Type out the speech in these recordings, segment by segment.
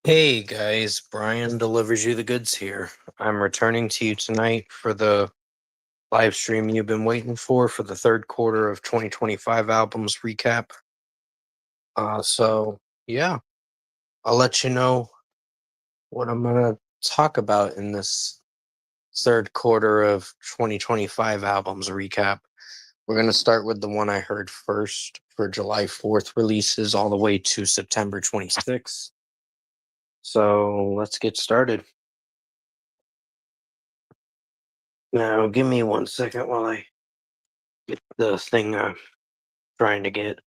Hey guys, Brian delivers you the goods here. I'm returning to you tonight for the live stream you've been waiting for the third quarter of 2025 albums recap. Yeah, I'll let you know what I'm gonna talk about in this third quarter of 2025 albums recap. We're gonna start with the one I heard first for July 4th releases all the way to September 26th. So let's get started. Now, give me 1 second while I get the thing I'm trying to get.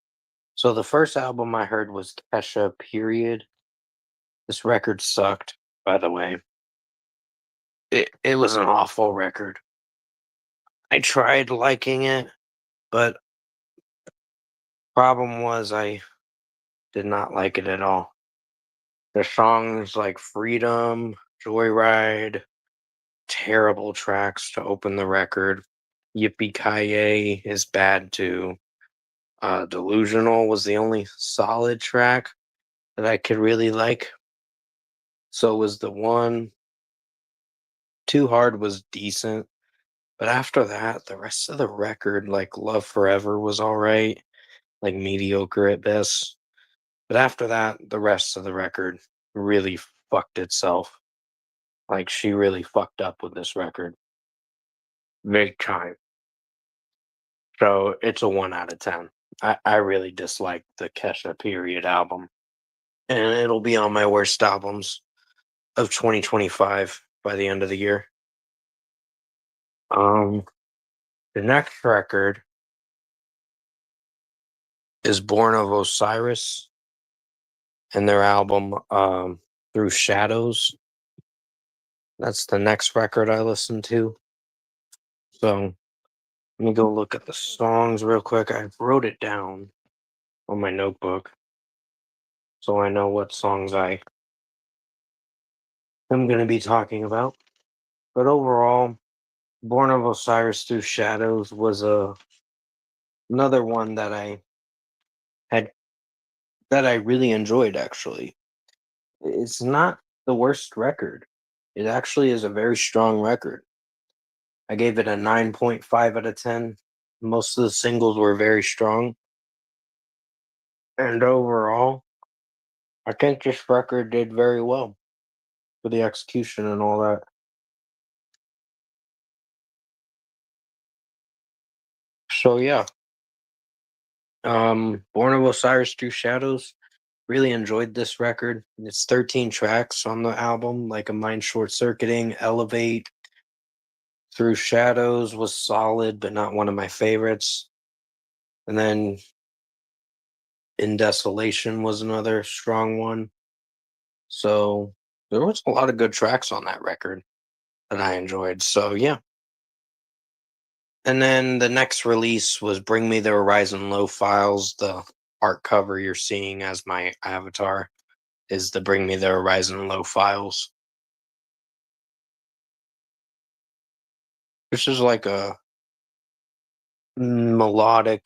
So, the first album I heard was Kesha, period. This record sucked, by the way. It was an awful record. I tried liking it, but problem was I did not like it at all. The songs like Freedom, Joyride, terrible tracks to open the record. Yippee Ki is bad too. Delusional was the only solid track that I could really like. So was the one. Too Hard was decent, but after that, the rest of the record, like Love Forever, was all right, like mediocre at best. But after that, the rest of the record really fucked itself. Like she really fucked up with this record, big time. So it's a 1 out of 10. I really dislike the Kesha period album, and it'll be on my worst albums of 2025 by the end of the year. Um, the next record is Born of Osiris and their album Through Shadows. That's the next record I listened to. So let me go look at the songs real quick. I wrote it down on my notebook so I know what songs I am going to be talking about. But overall, Born of Osiris Through Shadows was another one had that I really enjoyed actually. It's not the worst record. It actually is a very strong record. I gave it a 9.5 out of 10. Most of the singles were very strong. And overall, I think this record did very well for the execution and all that. So yeah, Born of Osiris Through Shadows. Really enjoyed this record. It's 13 tracks on the album, like a Mind Short Circuiting, Elevate, Through Shadows was solid, but not one of my favorites. And then In Desolation was another strong one. So there was a lot of good tracks on that record that I enjoyed. So yeah. And then the next release was Bring Me the Horizon Low Files. The art cover you're seeing as my avatar is the Bring Me the Horizon Low Files. This is like a melodic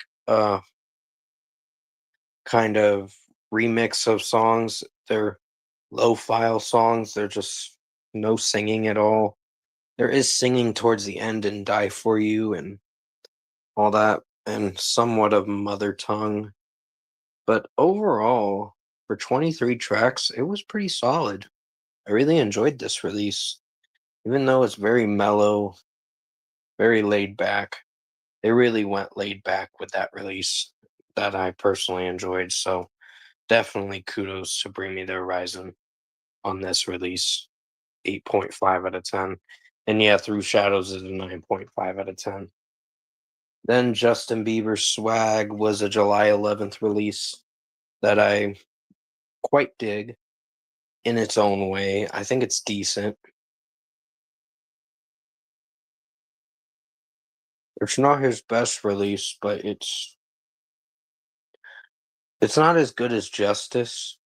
kind of remix of songs. They're low file songs. They're just no singing at all. There is singing towards the end in Die For You and all that, and somewhat of mother tongue. But overall, for 23 tracks, it was pretty solid. I really enjoyed this release. Even though it's very mellow, very laid back, they really went laid back with that release that I personally enjoyed. So definitely kudos to Bring Me the Horizon on this release. 8.5 out of 10. And yeah, Through Shadows is a 9.5 out of 10. Then Justin Bieber's Swag was a July 11th release that I quite dig in its own way. I think it's decent. It's not his best release, but it's not as good as Justice,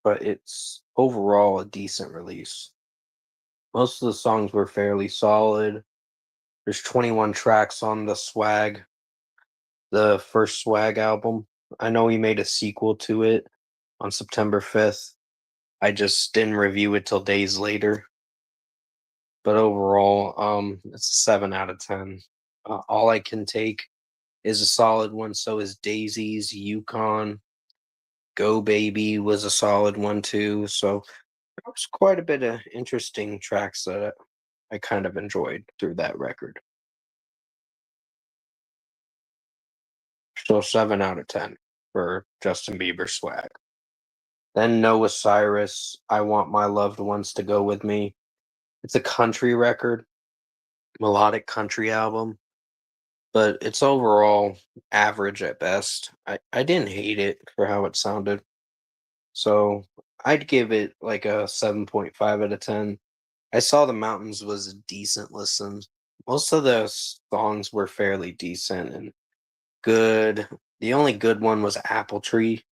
but it's overall a decent release. Most of the songs were fairly solid. There's 21 tracks on the Swag, the first Swag album. I know he made a sequel to it on September 5th. I just didn't review it till days later. But overall, it's a 7 out of 10. All I can take is a solid one. So is Daisy's Yukon. Go Baby was a solid one too. So there was quite a bit of interesting tracks that I kind of enjoyed through that record. So 7 out of 10 for Justin Bieber swag. Then Noah Cyrus, I Want My Loved Ones to Go With Me. It's a country record, melodic country album, but it's overall average at best. I didn't hate it for how it sounded. So I'd give it like a 7.5 out of 10. I Saw the Mountains was a decent listen. Most of the songs were fairly decent and good. The only good one was Apple Tree,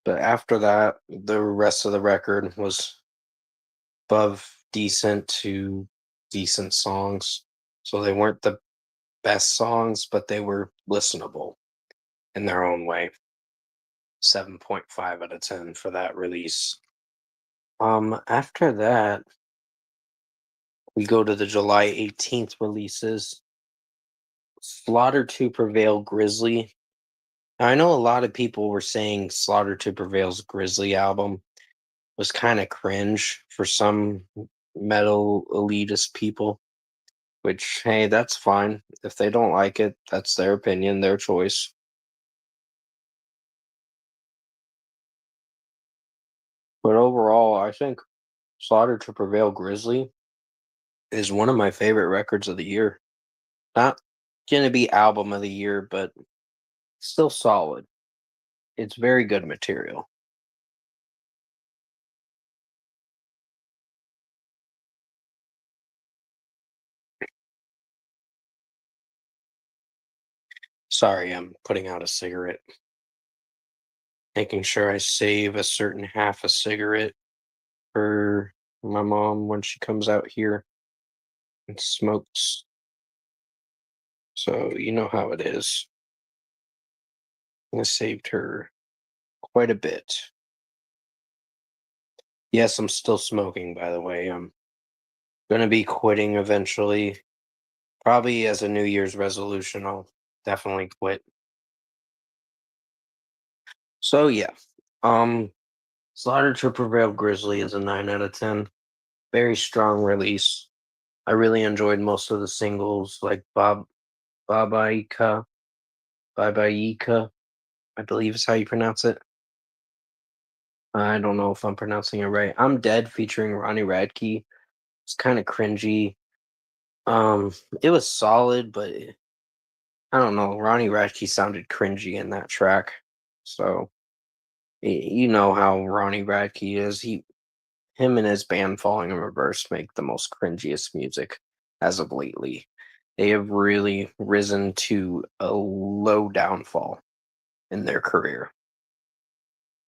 but after that, the rest of the record was above decent to decent songs. So they weren't the best songs, but they were listenable in their own way. 7.5 out of 10 for that release. After that, we go to the July 18th releases. Slaughter to Prevail Grizzly. Now, I know a lot of people were saying Slaughter to Prevail's Grizzly album was kind of cringe for some metal elitist people, which, hey, that's fine. If they don't like it, that's their opinion, their choice. But overall, I think Slaughter to Prevail Grizzly is one of my favorite records of the year. Not gonna be album of the year, but still solid. It's very good material. Sorry, I'm putting out a cigarette, making sure I save a certain half a cigarette for my mom when she comes out here and smokes. So you know how it is. I saved her quite a bit. Yes, I'm still smoking, by the way. I'm gonna be quitting eventually. Probably as a New Year's resolution, I'll definitely quit. So yeah. Um Slaughter to Prevail Grizzly is a 9 out of 10. Very strong release. I really enjoyed most of the singles like Babaika, Babaika, I believe is how you pronounce it. I don't know if I'm pronouncing it right. I'm Dead featuring Ronnie Radke. It's kind of cringy. It was solid, but I don't know. Ronnie Radke sounded cringy in that track. So you know how Ronnie Radke is. Him and his band Falling in Reverse make the most cringiest music as of lately. They have really risen to a low downfall in their career.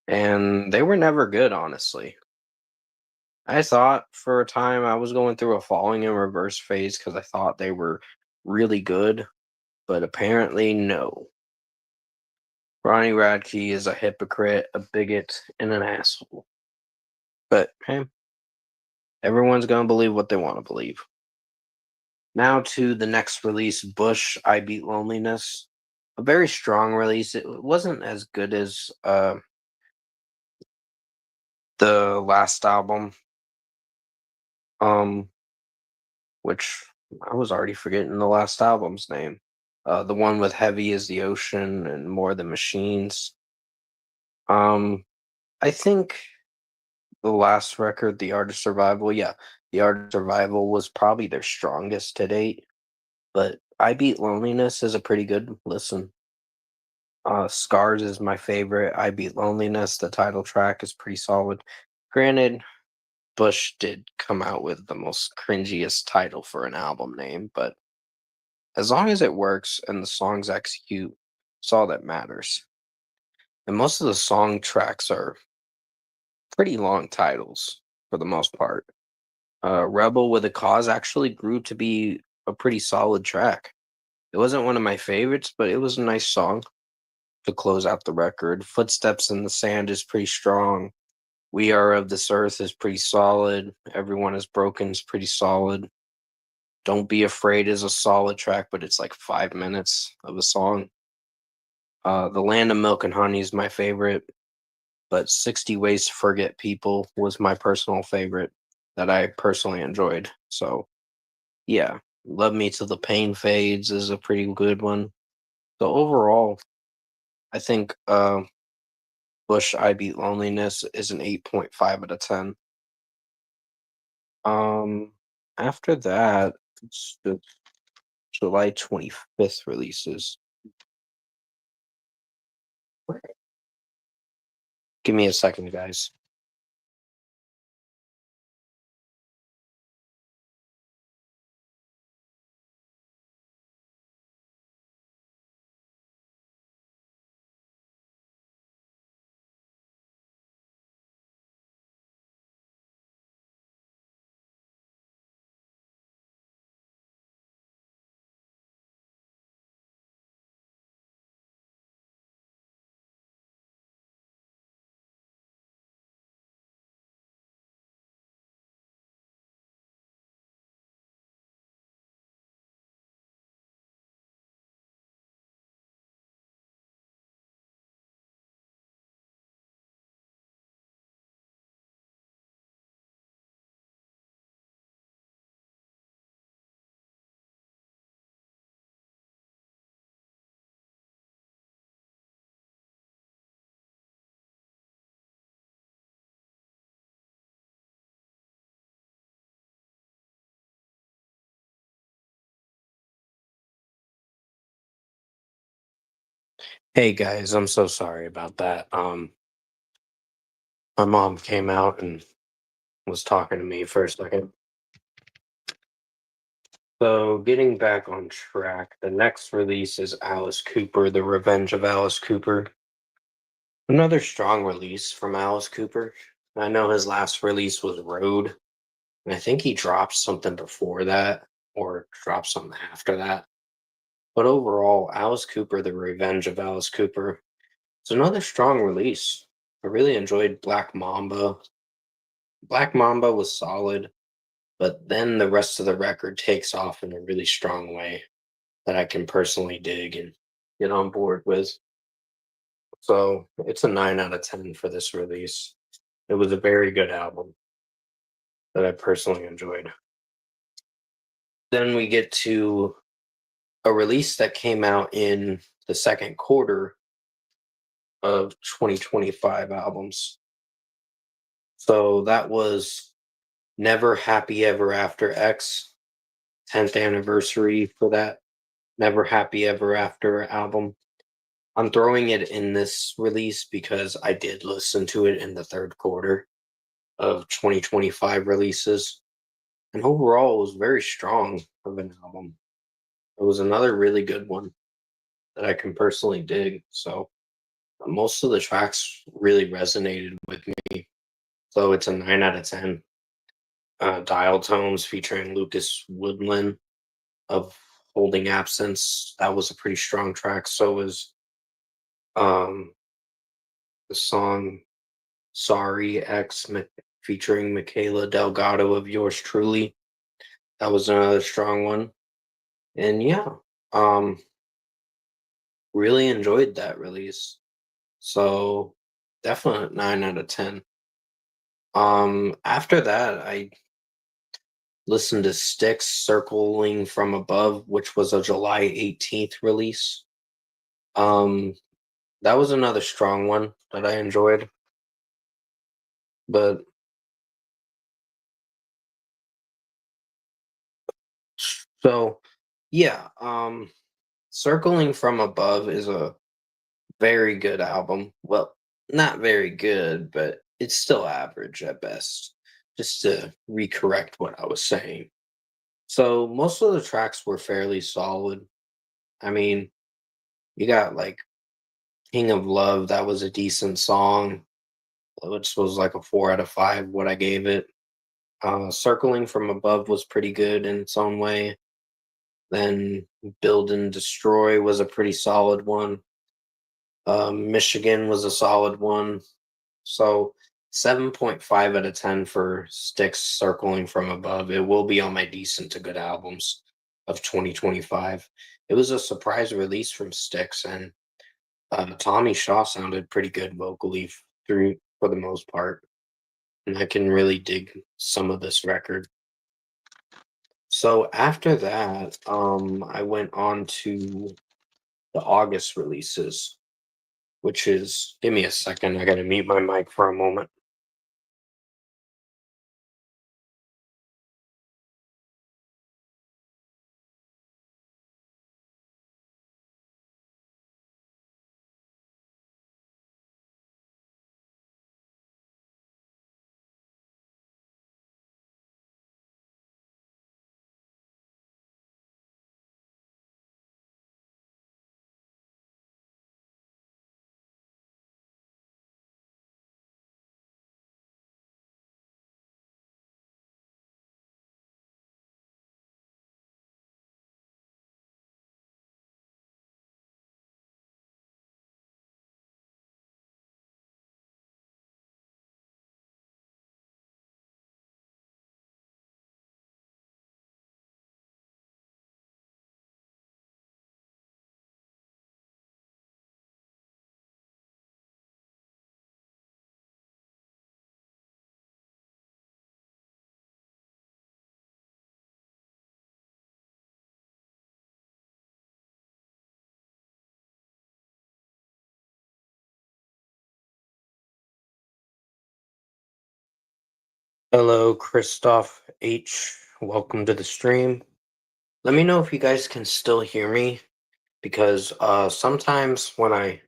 And they were never good, honestly. I thought for a time I was going through a Falling in Reverse phase because I thought they were really good, but apparently no. Ronnie Radke is a hypocrite, a bigot, and an asshole. But hey, everyone's gonna believe what they want to believe. Now to the next release, Bush, I Beat Loneliness. A very strong release. It wasn't as good as the last album, um, which I was already forgetting the last album's name. The one with Heavy as the Ocean and More Than Machines. Um, I think the last record, The Art of Survival, yeah, The Art of Survival was probably their strongest to date. But I Beat Loneliness is a pretty good listen. Scars is my favorite. I Beat Loneliness. The title track is pretty solid. Granted, Bush did come out with the most cringiest title for an album name, but as long as it works and the songs execute, it's all that matters. And most of the song tracks are pretty long titles for the most part. Rebel with a Cause actually grew to be a pretty solid track. It wasn't one of my favorites, but it was a nice song to close out the record. Footsteps in the Sand is pretty strong. We Are of This Earth is pretty solid. Everyone is Broken is pretty solid. Don't Be Afraid is a solid track, but it's like 5 minutes of a song. The Land of Milk and Honey is my favorite, but 60 Ways to Forget People was my personal favorite that I personally enjoyed. So, yeah, Love Me Till the Pain Fades is a pretty good one. So, overall, I think Bush I Beat Loneliness is an 8.5 out of 10. Um, After that, it's the July 25th releases. Give me a second, guys. Hey guys, I'm so sorry about that. My mom came out and was talking to me for a second. So, getting back on track, the next release is Alice Cooper, The Revenge of Alice Cooper. Another strong release from Alice Cooper. I know his last release was Road, and I think he dropped something before that or dropped something after that. But overall, Alice Cooper, The Revenge of Alice Cooper, it's another strong release. I really enjoyed Black Mamba. Black Mamba was solid, but then the rest of the record takes off in a really strong way that I can personally dig and get on board with. So it's a 9 out of 10 for this release. It was a very good album that I personally enjoyed. Then we get to a release that came out in the second quarter of 2025 albums. So that was Never Happy Ever After X, 10th anniversary for that Never Happy Ever After album. I'm throwing it in this release because I did listen to it in the third quarter of 2025 releases. And overall, it was very strong of an album. It was another really good one that I can personally dig. So most of the tracks really resonated with me. So it's a 9 out of 10. Dial Tones featuring Lucas Woodland of Holding Absence. That was a pretty strong track. So was um, the song Sorry X featuring Michaela Delgado of Yours Truly. That was another strong one. And yeah, um, really enjoyed that release. So definite 9 out of 10. After that, I listened to Styx Circling from Above, which was a July 18th release. Um, that was another strong one that I enjoyed. But so yeah, Circling from Above is a very good album. Well, not very good, but it's still average at best. Just to recorrect what I was saying. So most of the tracks were fairly solid. I mean, you got like King of Love, that was a decent song, which was like a 4 out of 5, what I gave it. Circling from Above was pretty good in its own way. Then Build and Destroy was a pretty solid one. Michigan was a solid one. So 7.5 out of 10 for Styx Circling from Above. It will be on my decent to good albums of 2025. It was a surprise release from Styx, and Tommy Shaw sounded pretty good vocally through for the most part, and I can really dig some of this record. So after that, I went on to the August releases, which is, give me a second, I gotta mute my mic for a moment. Hello, Christoph H. Welcome to the stream. Let me know if you guys can still hear me, because sometimes when I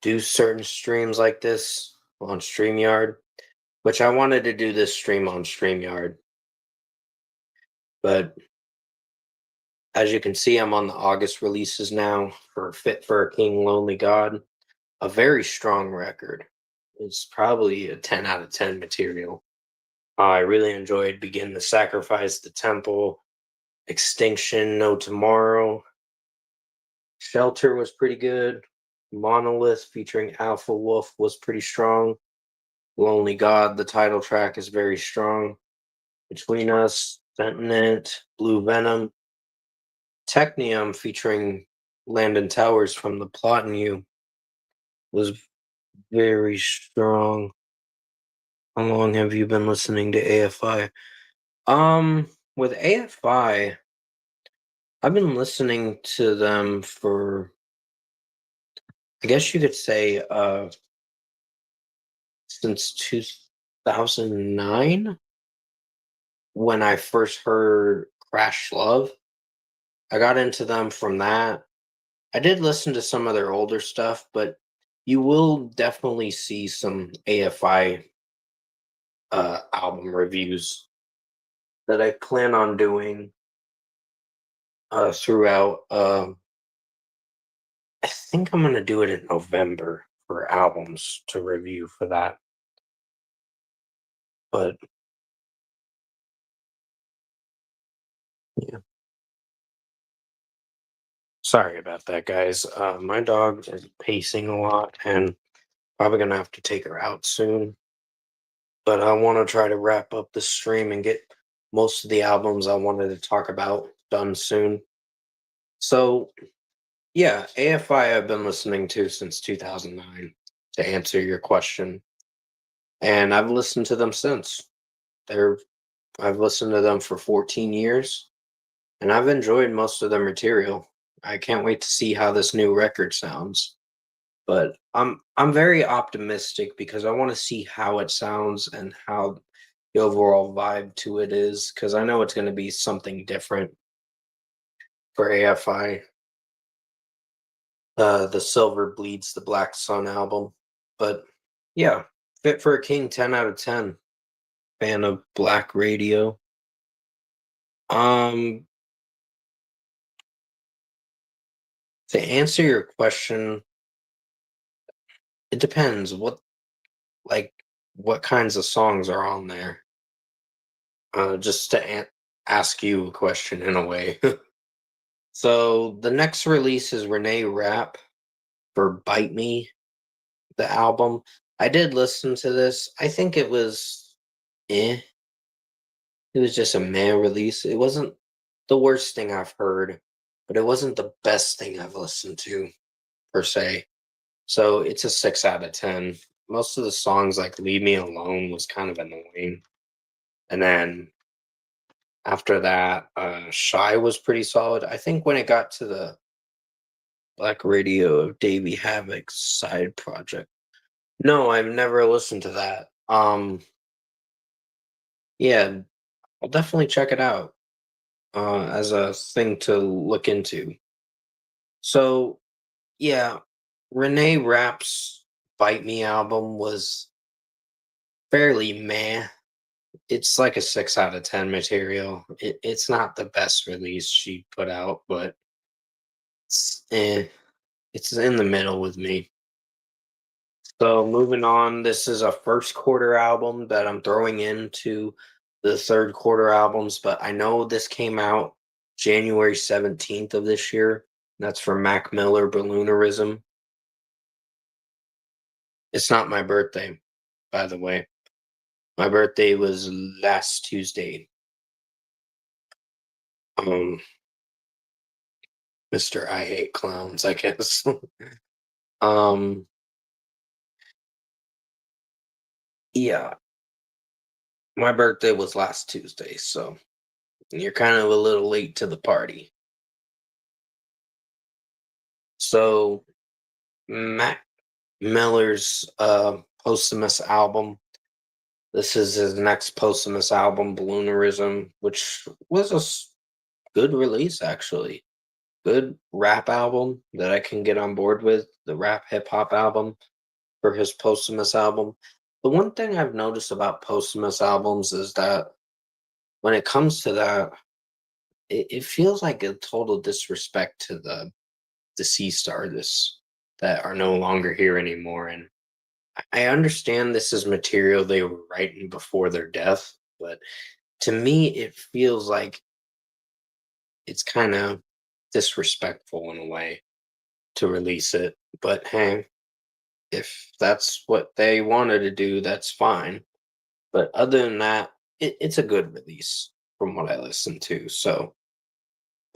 do certain streams like this on StreamYard, which I wanted to do this stream on StreamYard, but as you can see, I'm on the August releases now for Fit for a King, Lonely God. A very strong record. It's probably a 10 out of 10 material. I really enjoyed Begin to Sacrifice the Temple, Extinction, No Tomorrow. Shelter was pretty good. Monolith featuring Alpha Wolf was pretty strong. Lonely God, the title track, is very strong. Between Us, Sentient, Blue Venom. Technium featuring Landon Towers from The Plot in You was very strong. How long have you been listening to AFI? With AFI, I've been listening to them for, I guess you could say, since 2009, when I first heard Crash Love. I got into them from that. I did listen to some of their older stuff, but you will definitely see some AFI album reviews that I plan on doing throughout. I think I'm gonna do it in November for albums to review for that. But yeah, sorry about that, guys. My dog is pacing a lot, and probably gonna have to take her out soon. But I want to try to wrap up the stream and get most of the albums I wanted to talk about done soon. So yeah, AFI I've been listening to since 2009, to answer your question, and I've listened to them since. They're I've listened to them for 14 years, and I've enjoyed most of their material. I can't wait to see how this new record sounds. But I'm very optimistic because I want to see how it sounds and how the overall vibe to it is, because I know it's going to be something different for AFI. The Silver Bleeds the Black Sun album. But yeah, Fit for a King, 10 out of 10. Fan of Black Radio. Um, to answer your question, it depends like what kinds of songs are on there. Just to ask you a question in a way. So the next release is Renee Rapp for Bite Me, the album. I did listen to this. I think it was eh. It was just a meh release. It wasn't the worst thing I've heard, but it wasn't the best thing I've listened to per se. So it's a 6 out of 10. Most of the songs like Leave Me Alone was kind of annoying. And then after that, Shy was pretty solid. I think when it got to the Black Radio of Davey Havok's side project. No, I've never listened to that. Yeah, I'll definitely check it out as a thing to look into. So yeah, Renee Rapp's Bite Me album was fairly meh. It's like a 6 out of 10 material. It's not the best release she put out, but it's, it's in the middle with me. So moving on, this is a first quarter album that I'm throwing into the third quarter albums, but I know this came out January 17th of this year. That's from Mac Miller, Balloonerism. It's not my birthday, by the way. My birthday was last Tuesday. Um, Mr. I Hate Clowns, I guess. um, yeah, my birthday was last Tuesday, so you're kind of a little late to the party. So Mac Miller's posthumous album. This is his next posthumous album, Balloonerism, which was good release actually. Good rap album that I can get on board with. The rap hip hop album for his posthumous album. The one thing I've noticed about posthumous albums is that when it comes to that, it feels like a total disrespect to the deceased artists that are no longer here anymore. And I understand this is material they were writing before their death, but to me, it feels like it's kind of disrespectful in a way to release it. But hey, if that's what they wanted to do, that's fine. But other than that, it's a good release from what I listened to. So,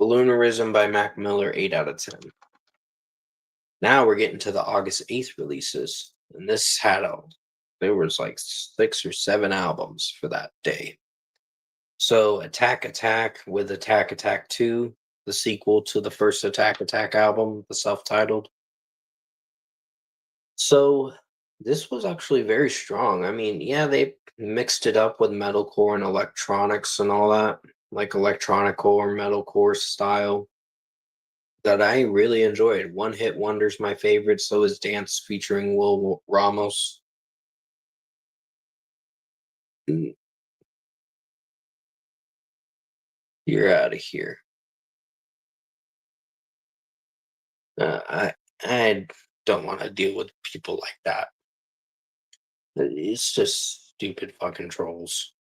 Balloonerism by Mac Miller, 8 out of 10. Now we're getting to the August 8th releases. And this had there was like 6 or 7 albums for that day. So Attack Attack with Attack Attack 2, the sequel to the first Attack Attack album, the self-titled. So this was actually very strong. I mean, yeah, they mixed it up with metalcore and electronics and all that, like electronic core, metalcore style that I really enjoyed. One Hit Wonder's my favorite, so is Dance featuring Will Ramos. Mm, you're out of here. I don't want to deal with people like that. It's just stupid fucking trolls.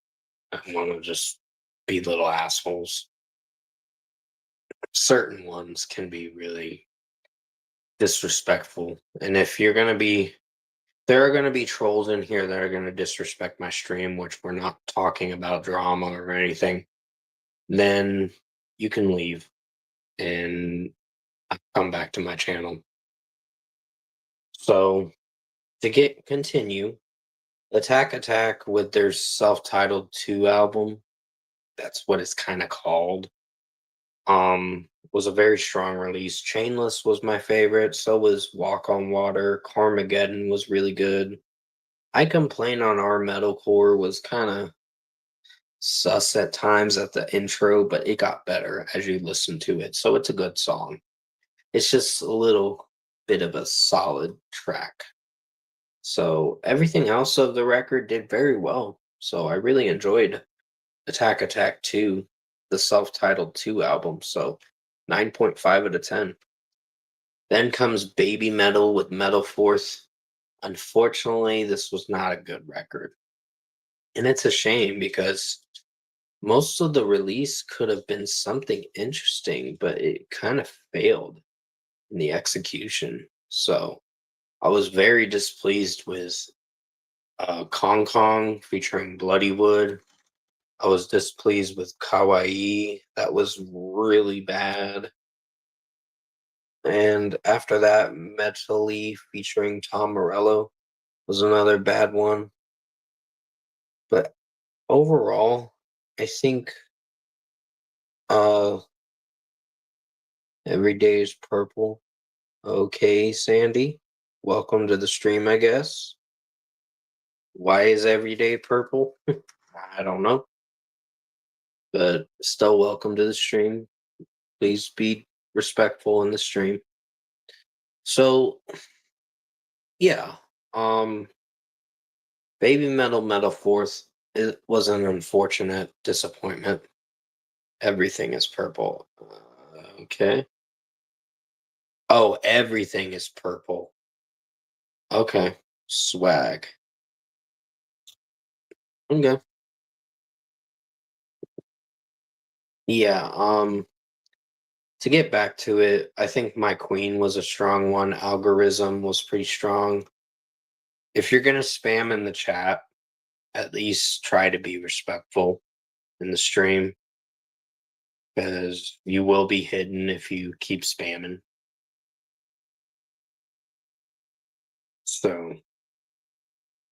I want to just be little assholes. Certain ones can be really disrespectful. And if you're going to be, there are going to be trolls in here that are going to disrespect my stream, which we're not talking about drama or anything, then you can leave and come back to my channel. So to continue, Attack Attack with their self-titled 2 album, that's what it's kind of called. Was a very strong release. Chainless was my favorite, so was Walk on Water. Carmageddon was really good. I Complain on Our Metalcore was kind of sus at times at the intro, but it got better as you listen to it. So it's a good song. It's just a little bit of a solid track. So everything else of the record did very well. So I really enjoyed Attack Attack 2, the self-titled 2 album. So 9.5 out of 10. Then comes Baby Metal with Metal Force. Unfortunately, this was not a good record. And it's a shame because most of the release could have been something interesting, but it kind of failed in the execution. So I was very displeased with Kong Kong featuring Bloodywood. I was displeased with Kawaii. That was really bad. And after that, Metally featuring Tom Morello was another bad one. But overall, I think uh Every Day is Purple. Okay, Sandy. Welcome to the stream, I guess. Why is Every Day purple? I don't know. But still welcome to the stream. Please be respectful in the stream. So yeah. Um Baby Metal Fourth, it was an unfortunate disappointment. Everything is purple. Okay. Oh, everything is purple. Okay. Swag. Okay. Yeah, to get back to it, I think My Queen was a strong one. Algorithm was pretty strong. If you're gonna spam in the chat, at least try to be respectful in the stream because you will be hidden if you keep spamming. So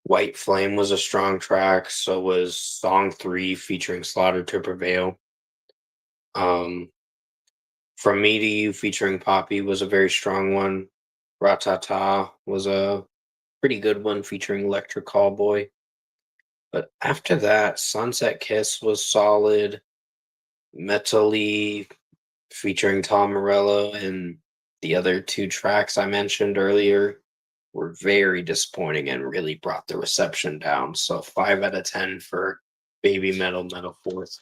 White Flame was a strong track, so was Song 3 featuring Slaughter to Prevail. From Me to You featuring Poppy was a very strong one. Ratata was a pretty good one featuring Electric Callboy. But after that, Sunset Kiss was solid. Metally featuring Tom Morello and the other two tracks I mentioned earlier were very disappointing and really brought the reception down. So 5 out of 10 for Baby Metal Fourth.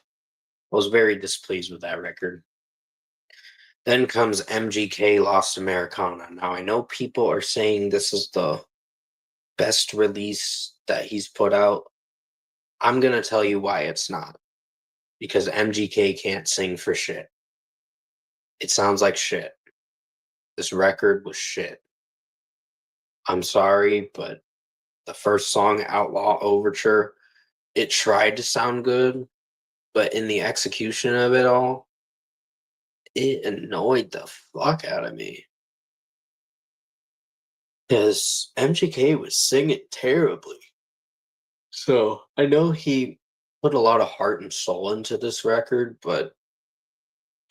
I was very displeased with that record. Then comes MGK Lost Americana. Now I know people are saying this is the best release that he's put out. I'm gonna tell you why it's not. Because MGK can't sing for shit. It sounds like shit. This record was shit. I'm sorry, but the first song, Outlaw Overture, it tried to sound good, but in the execution of it all, it annoyed the fuck out of me. Because MGK was singing terribly. So I know he put a lot of heart and soul into this record, but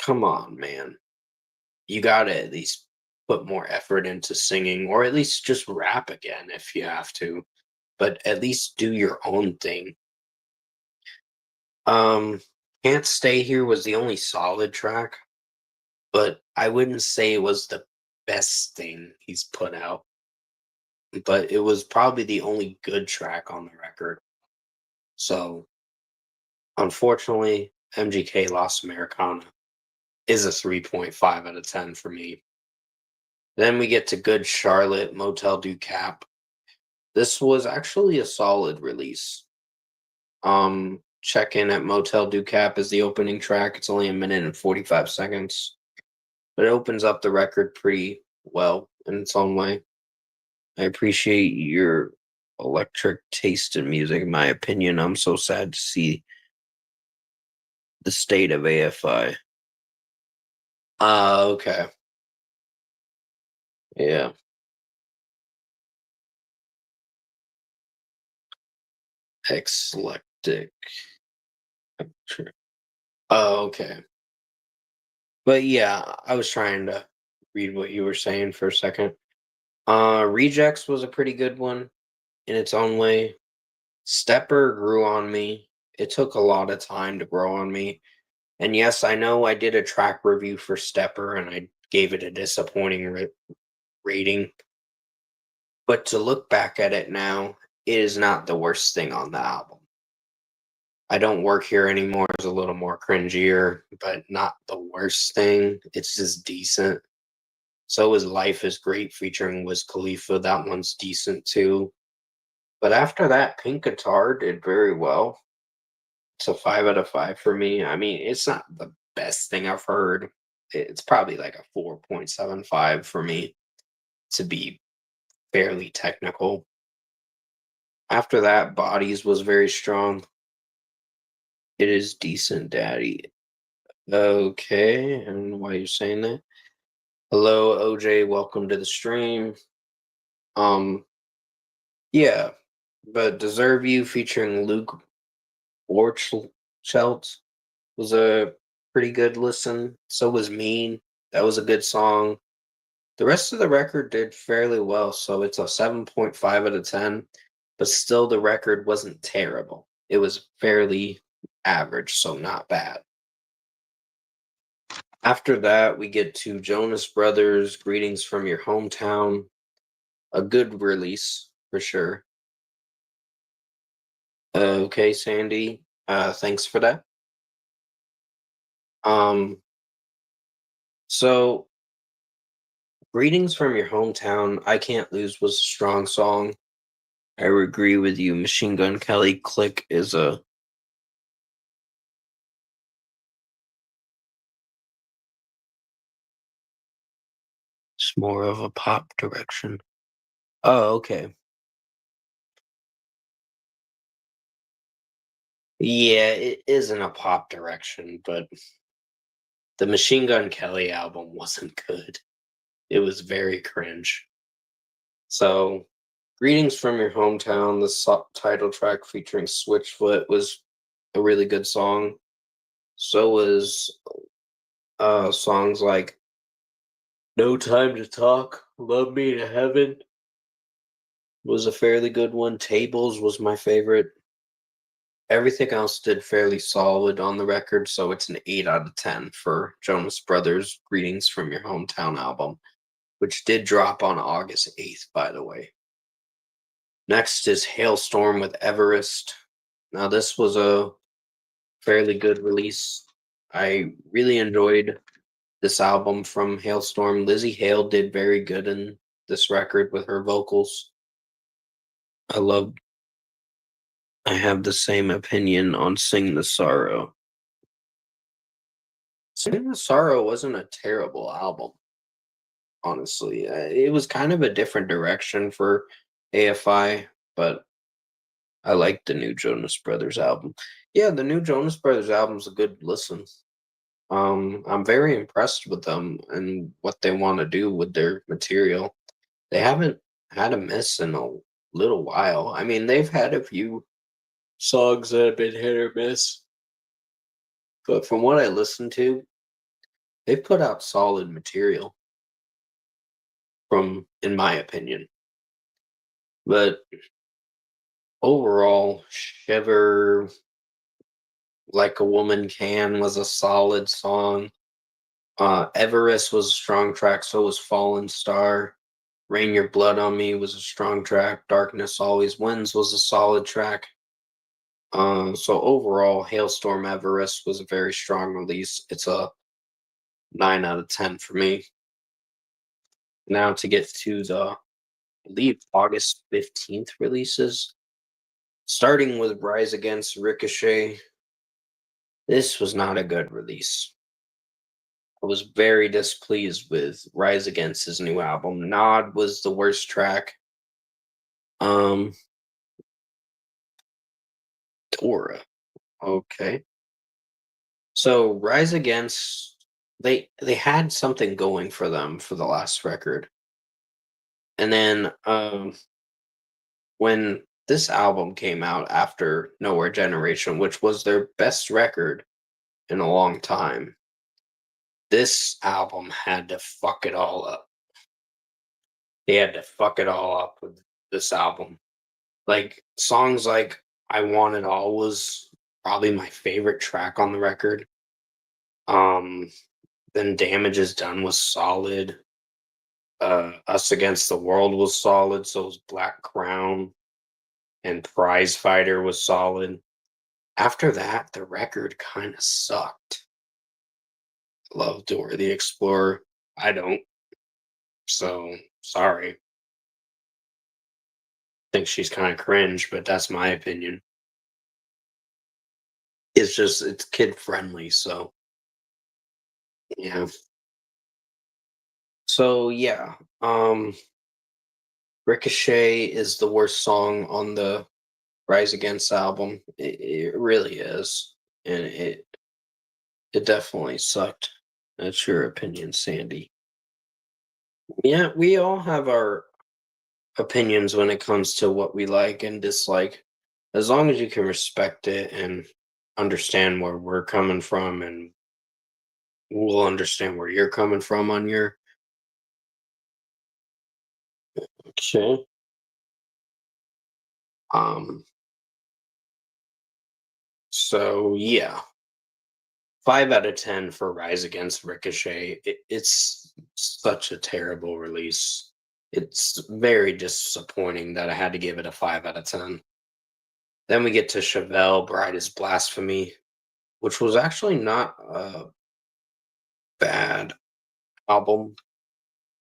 come on, man. You gotta at least put more effort into singing, or at least just rap again if you have to, but at least do your own thing. Um, Can't Stay Here was the only solid track, but I wouldn't say it was the best thing he's put out. But it was probably the only good track on the record. So unfortunately, MGK Lost Americana is a 3.5 out of 10 for me. Then we get to Good Charlotte, Motel Du Cap. This was actually a solid release. Check in at Motel Du Cap is the opening track. It's only 1 minute and 45 seconds, but it opens up the record pretty well in its own way. I appreciate your electric taste in music. In my opinion, I'm so sad to see the state of AFI. Okay. Yeah. Eclectic. Oh, okay. But yeah, I was trying to read what you were saying for a second. Rejects was a pretty good one in its own way. Stepper grew on me. It took a lot of time to grow on me. And yes, I know I did a track review for Stepper and I gave it a disappointing rating. But to look back at it now, it is not the worst thing on the album. I Don't Work Here Anymore is a little more cringier, but not the worst thing. It's just decent. So is Life is Great featuring Wiz Khalifa. That one's decent too. But after that, Pink Guitar did very well. It's a 5 out of 5 for me. I mean, it's not the best thing I've heard. It's probably like a 4.75 for me to be fairly technical. After that, Bodies was very strong. It is decent, Daddy. Okay, I don't know why you're saying that. Hello, OJ. Welcome to the stream. Um, yeah, but Deserve You featuring Luke Borchelt was a pretty good listen. So was Mean. That was a good song. The rest of the record did fairly well, so it's a 7.5 out of 10, but still the record wasn't terrible. It was fairly average, so not bad. After that, we get to Jonas Brothers, Greetings from Your Hometown. A good release, for sure. Okay, Sandy. Thanks for that. Um, so Greetings from Your Hometown, I Can't Lose was a strong song. I agree with you. Machine Gun Kelly Click is a it's more of a pop direction. Oh, okay. Yeah, it isn't a pop direction, but the Machine Gun Kelly album wasn't good. It was very cringe. So, Greetings from Your Hometown, the title track featuring Switchfoot was a really good song. So was songs like No Time to Talk, Love Me to Heaven was a fairly good one. Tables was my favorite. Everything else did fairly solid on the record, so it's an 8 out of 10 for Jonas Brothers' Greetings from Your Hometown album, which did drop on August 8th, by the way. Next is Hailstorm with Everest. Now, this was a fairly good release. I really enjoyed this album from Hailstorm. Lizzie Hale did very good in this record with her vocals. I have the same opinion on Sing the Sorrow. Sing the Sorrow wasn't a terrible album, honestly. It was kind of a different direction for AFI, but I like the new Jonas Brothers album. Yeah, the new Jonas Brothers album's a good listen. I'm very impressed with them and what they want to do with their material. They haven't had a miss in a little while. I mean, they've had a few songs that have been hit or miss, but from what I listened to, they've put out solid material from in my opinion. But overall, Shiver Like a Woman Can was a solid song. Everest was a strong track, so was Fallen Star. Rain Your Blood on Me was a strong track. Darkness Always Wins was a solid track. So overall, Hailstorm Everest was a very strong release. It's a 9 out of 10 for me. Now to get to the, I believe, August 15th releases. Starting with Rise Against Ricochet. This was not a good release. I was very displeased with Rise Against his new album. Nod was the worst track. Um, Dora. Okay. So Rise Against they had something going for them for the last record. And then when this album came out after Nowhere Generation, which was their best record in a long time, this album had to fuck it all up. They had to fuck it all up with this album. Like songs like I Want It All was probably my favorite track on the record. Um then Damage Is Done was solid. Us Against the World was solid, so was Black Crown, and Prize Fighter was solid. After that, the record kind of sucked. Love Dora the Explorer. I don't. So sorry. Think she's kind of cringe, but that's my opinion. It's just it's kid friendly, so yeah. So yeah. Ricochet is the worst song on the Rise Against album. It really is, and it definitely sucked. That's your opinion, Sandy. Yeah, we all have our opinions when it comes to what we like and dislike. As long as you can respect it and understand where we're coming from, and we'll understand where you're coming from on your. Okay. Um. So yeah, 5 out of 10 for Rise Against Ricochet. It's such a terrible release. It's very disappointing that I had to give it a 5 out of 10. Then we get to Chevelle, Bride is Blasphemy, which was actually not a bad album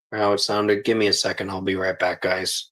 for how it sounded. Give me a second. I'll be right back, guys.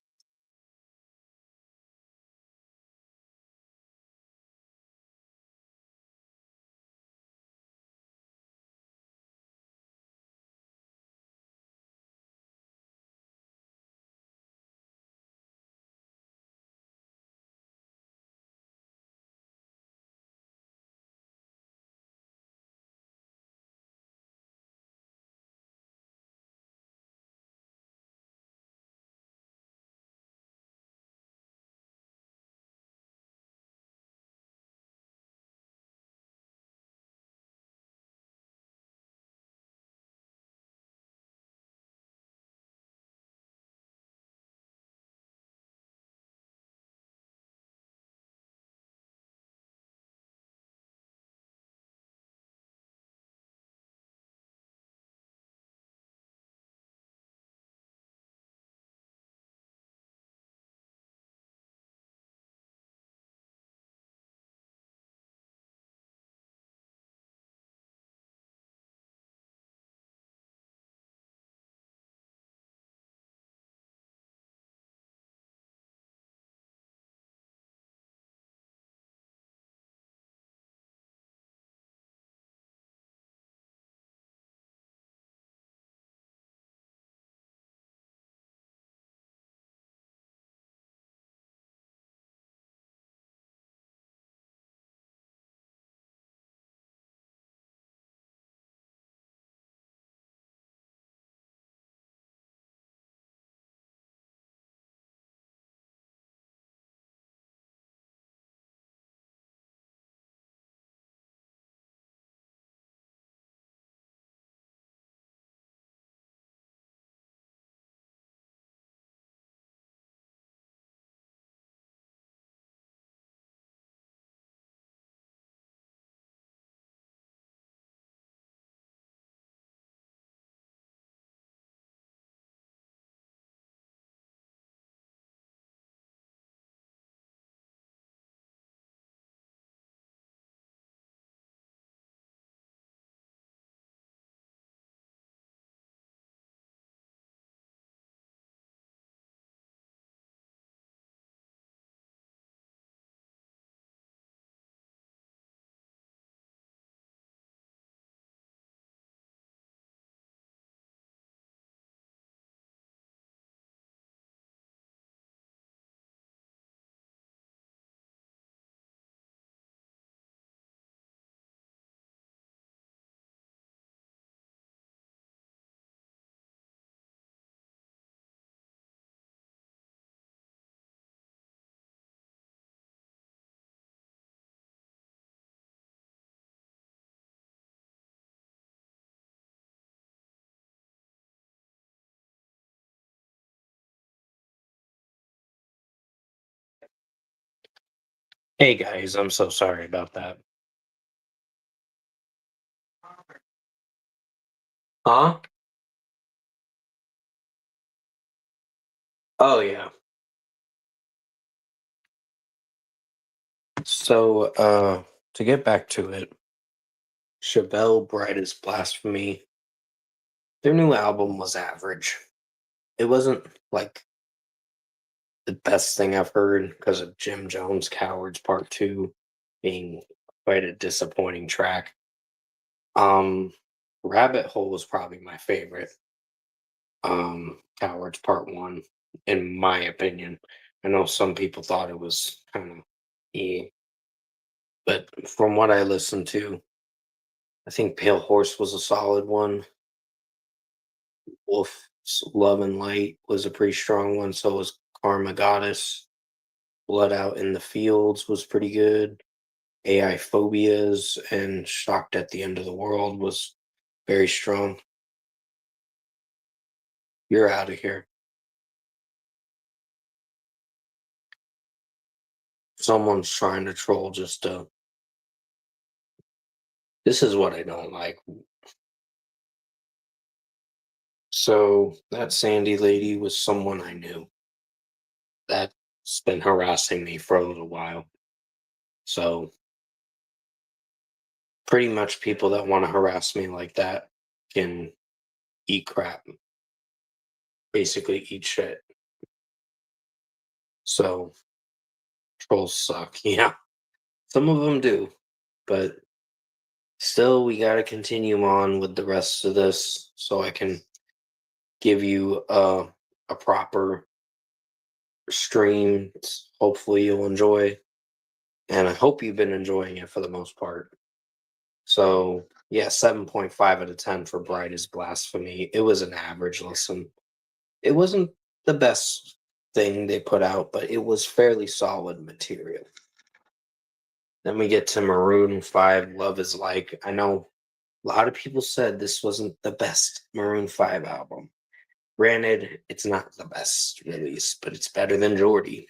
Hey, guys. I'm so sorry about that. Huh? Oh, yeah. So, to get back to it, Chevelle, Bride is Blasphemy. Their new album was average. It wasn't like the best thing I've heard because of Jim Jones Cowards Part 2 being quite a disappointing track. Um, Rabbit Hole was probably my favorite. Cowards Part 1, in my opinion. I know some people thought it was kind of Yeah. But from what I listened to, I think Pale Horse was a solid one. Wolf's Love and Light was a pretty strong one. So was Karma Goddess. Blood Out in the Fields was pretty good. AI Phobias and Shocked at the End of the World was very strong. You're out of here. Someone's trying to troll just to. This is what I don't like. So that Sandy lady was someone I knew that's been harassing me for a little while. So pretty much people that want to harass me like that can eat crap, basically eat shit. So trolls suck. Yeah, some of them do, but still, we got to continue on with the rest of this so I can give you a proper stream. Hopefully, you'll enjoy, and I hope you've been enjoying it for the most part. So, yeah, 7.5 out of 10 for Bright is Blasphemy. It was an average listen. It wasn't the best thing they put out, but it was fairly solid material. Then we get to Maroon 5, Love is Like. I know a lot of people said this wasn't the best Maroon 5 album. Granted, it's not the best release, but it's better than Geordie.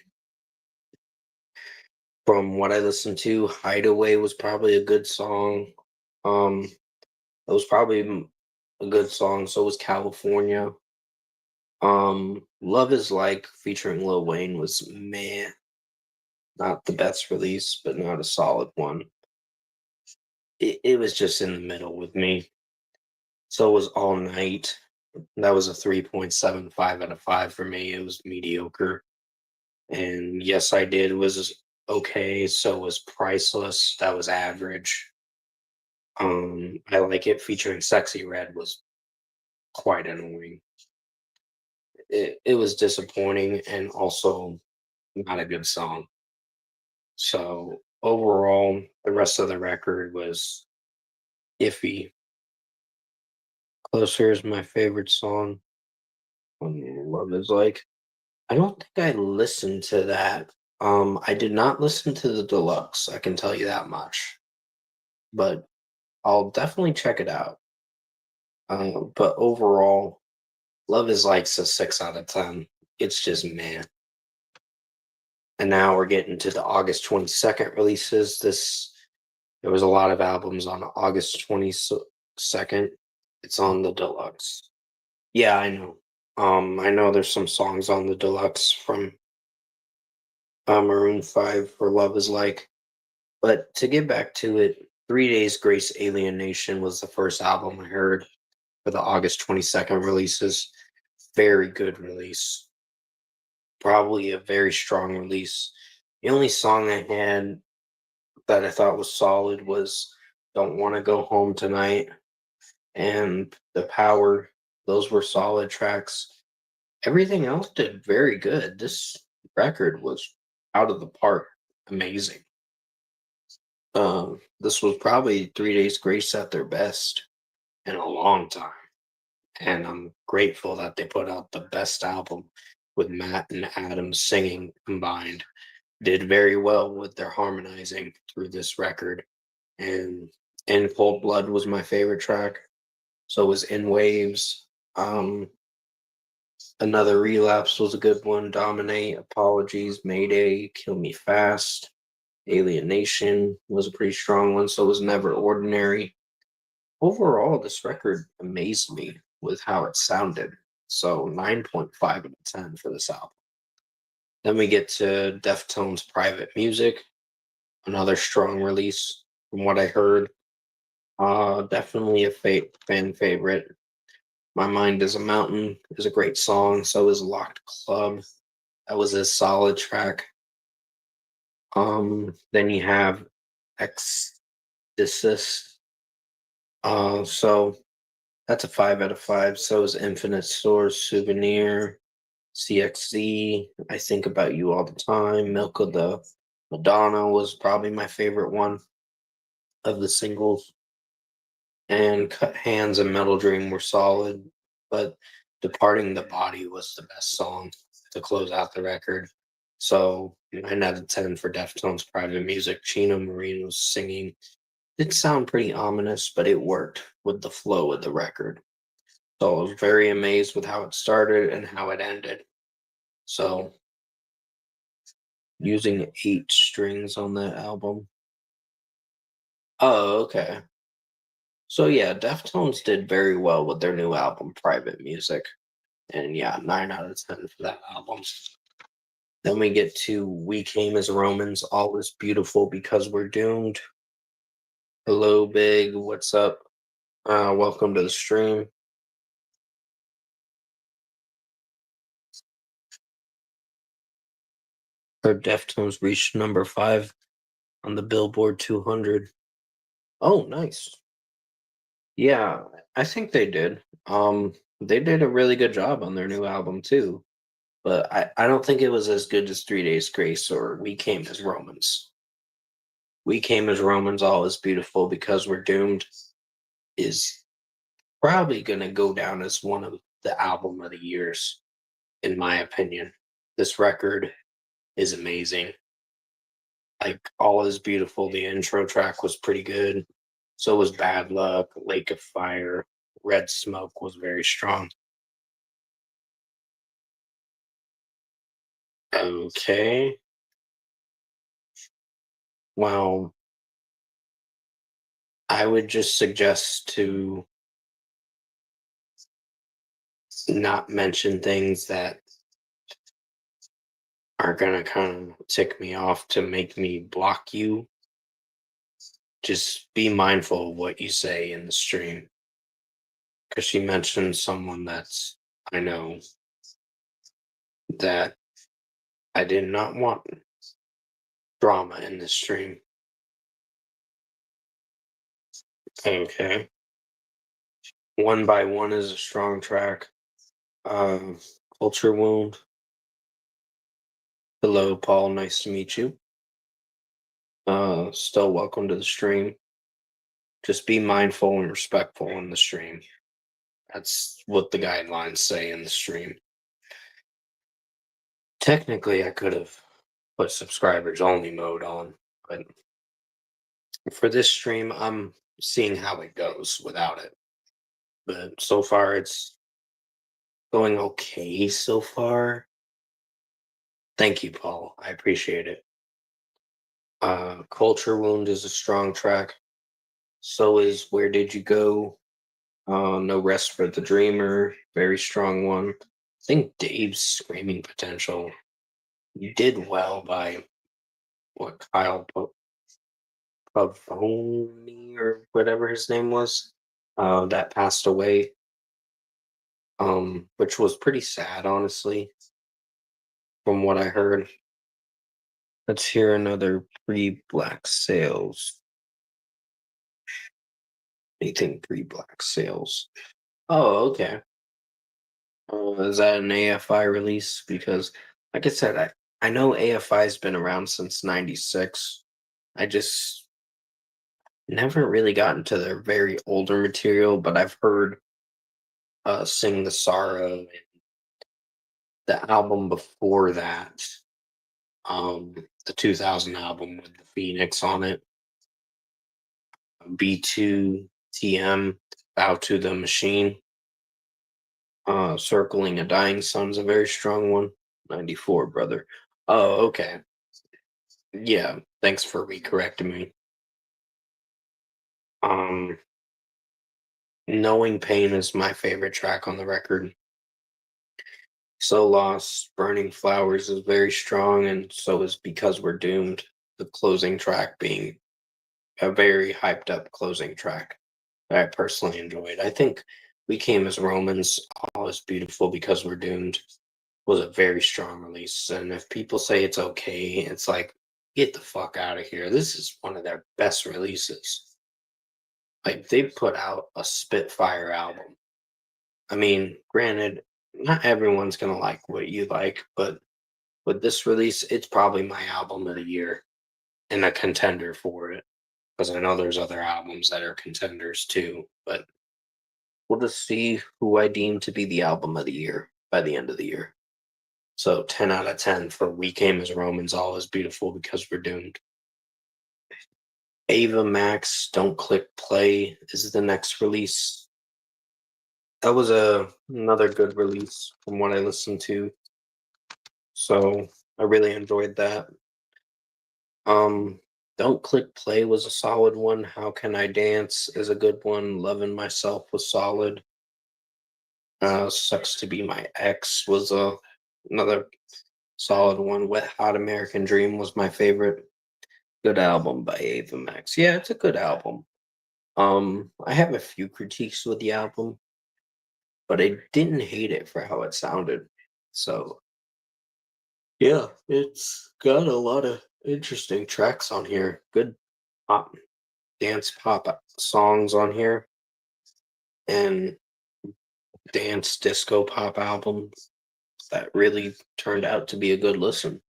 From what I listened to, Hideaway was probably a good song. It was probably a good song. So was California. Love is Like featuring Lil Wayne was meh. Not the best release, but not a solid one. It was just in the middle with me. So was All Night. That was a 3.75 out of 5 for me. It was mediocre. And Yes I Did was okay. So was Priceless. That was average. I Like It featuring Sexy Red was quite annoying. It was disappointing and also not a good song. So overall, the rest of the record was iffy. Closer is my favorite song. Love is Like. I don't think I listened to that. I did not listen to the deluxe. I can tell you that much. But I'll definitely check it out. But overall, Love is Like's a 6 out of 10. It's just man. And now we're getting to the August 22nd releases. There was a lot of albums on August 22nd. It's on the deluxe. Yeah, I know. I know there's some songs on the deluxe from Maroon 5 for Love is Like. But to get back to it, 3 Days Grace Alien Nation was the first album I heard for the August 22nd releases. Very good release. Probably a very strong release. The only song I had that I thought was solid was Don't Want to Go Home Tonight and The Power. Those were solid tracks. Everything else did very good. This record was out of the park. Amazing. This was probably 3 Days Grace at their best in a long time. And I'm grateful that they put out the best album with Matt and Adam singing combined. Did very well with their harmonizing through this record. And In Cold Blood was my favorite track. So was In Waves. Another Relapse was a good one. Dominate, Apologies, Mayday, Kill Me Fast. Alienation was a pretty strong one. So was Never Ordinary. Overall, this record amazed me with how it sounded. So 9.5 out of 10 for this album. Then we get to Deftones' Private Music, another strong release from what I heard. Definitely a fan favorite. My Mind is a Mountain is a great song. So is Locked Club. That was a solid track. Then you have Ecstasis. So that's a 5 out of 5. So is Infinite Source, Souvenir, CXZ, I Think About You All the Time, Milk of the Madonna was probably my favorite one of the singles, and Cut Hands and Metal Dream were solid, but Departing the Body was the best song to close out the record. So 9 out of 10 for Deftones Private Music. Chino Marino's singing did sound pretty ominous, but it worked with the flow of the record. So I was very amazed with how it started and how it ended. So using 8 strings on that album. Oh, okay. So yeah, Deftones did very well with their new album, Private Music. And yeah, 9 out of 10 for that album. Then we get to We Came as Romans, All is Beautiful Because We're Doomed. Hello, Big. What's up? Welcome to the stream. Our Deftones reached number 5 on the Billboard 200. Oh, nice. Yeah, I think they did. They did a really good job on their new album too. But I don't think it was as good as 3 Days Grace or We Came as Romans. We Came as Romans, All is Beautiful Because We're Doomed is probably going to go down as one of the album of the years, in my opinion. This record is amazing. Like, All is Beautiful, the intro track was pretty good. So was Bad Luck, Lake of Fire, Red Smoke was very strong. Okay. Well, I would just suggest to not mention things that are gonna kind of tick me off to make me block you. Just be mindful of what you say in the stream. Because she mentioned someone that's I know that I did not want drama in the stream. Okay. One by One is a strong track. Um, Culture Wound. Hello, Paul. Nice to meet you. Still welcome to the stream. Just be mindful and respectful in the stream. That's what the guidelines say in the stream. Technically, I could have put subscribers only mode on, but for this stream, I'm seeing how it goes without it. But so far, it's going okay so far. Thank you, Paul. I appreciate it. Culture Wound is a strong track. So is Where Did You Go? No Rest for the Dreamer. Very strong one. I think Dave's Screaming Potential. You did well by what Kyle Pavoni or whatever his name was. That passed away. Which was pretty sad, honestly, from what I heard. Let's hear another pre-Black Sales. Anything pre-Black Sales? Oh, okay. Is that an AFI release? Because, like I said, I know AFI's been around since '96. I just never really gotten to their very older material, but I've heard Sing the Sorrow and the album before that, the 2000 album with the Phoenix on it, B2 TM, Bow to the Machine. Circling a Dying Sun's a very strong one. 94, brother. Oh, okay. Yeah, thanks for recorrecting me. Um, Knowing Pain is my favorite track on the record. So Lost, Burning Flowers is very strong, and so is Because We're Doomed, the closing track being a very hyped up closing track that I personally enjoyed. I think We Came as Romans, All is Beautiful Because We're Doomed was a very strong release. And if people say it's okay, it's like, get the fuck out of here. This is one of their best releases. Like, they put out a Spitfire album. I mean, granted, not everyone's gonna like what you like, but with this release, it's probably my album of the year. and a contender for it. Because I know there's other albums that are contenders too. But we'll just see who I deem to be the album of the year by the end of the year. So 10 out of 10 for We Came as Romans, All is Beautiful Because We're Doomed. Ava Max, Don't Click Play is the next release. That was another good release from what I listened to. So I really enjoyed that. Um, Don't Click Play was a solid one. How Can I Dance is a good one. Loving Myself was solid. Sucks to Be My Ex was another solid one. Wet Hot American Dream was my favorite. Good album by Ava Max. Yeah, it's a good album. I have a few critiques with the album, but I didn't hate it for how it sounded. So yeah, it's got a lot of interesting tracks on here. Good pop, dance pop songs on here, and dance disco pop albums that really turned out to be a good listen.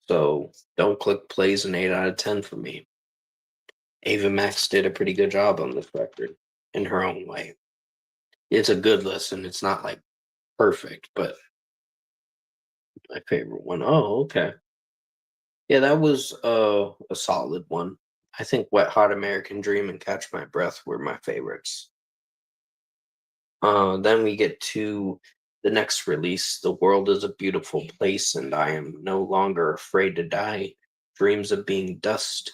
So Don't Click Plays an 8 out of 10 for me. Ava Max did a pretty good job on this record in her own way. It's a good listen. It's not like perfect, but my favorite one. Oh, okay. Yeah, that was a solid one. I think Wet Hot American Dream and Catch My Breath were my favorites. Then we get to the next release, The World is a Beautiful Place and I Am No Longer Afraid to Die. Dreams of Being Dust.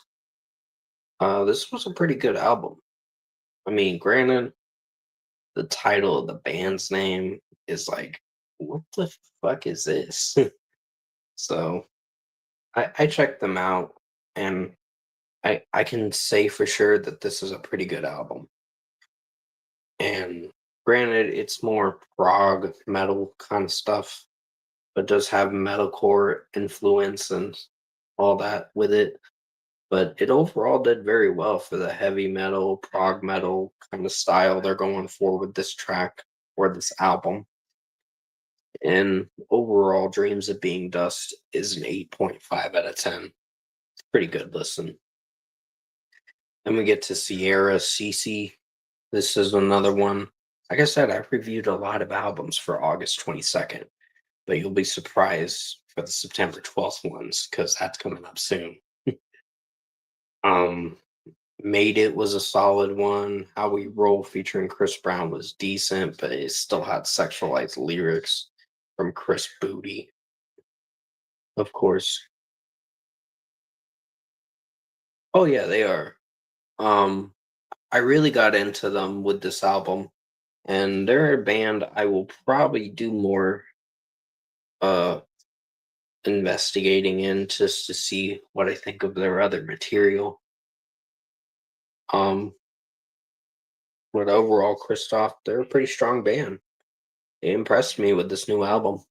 This was a pretty good album. I mean, granted, the title of the band's name is like, what the fuck is this? So I checked them out, and I can say for sure that this is a pretty good album. And granted, it's more prog metal kind of stuff, but does have metalcore influence and all that with it. But it overall did very well for the heavy metal, prog metal kind of style they're going for with this track or this album. And overall, Dreams of Being Dust is an 8.5 out of 10. Pretty good listen. Then we get to Sierra CC. This is another one. Like I said, I reviewed a lot of albums for August 22nd, but you'll be surprised for the September 12th ones because that's coming up soon. um, Made It was a solid one. How We Roll featuring Chris Brown was decent, but it still had sexualized lyrics from Chris Booty, of course. Oh yeah, they are. Um, I really got into them with this album, and they're a band I will probably do more uh investigating in just to see what I think of their other material. Um, but overall, Christoph, they're a pretty strong band. They impressed me with this new album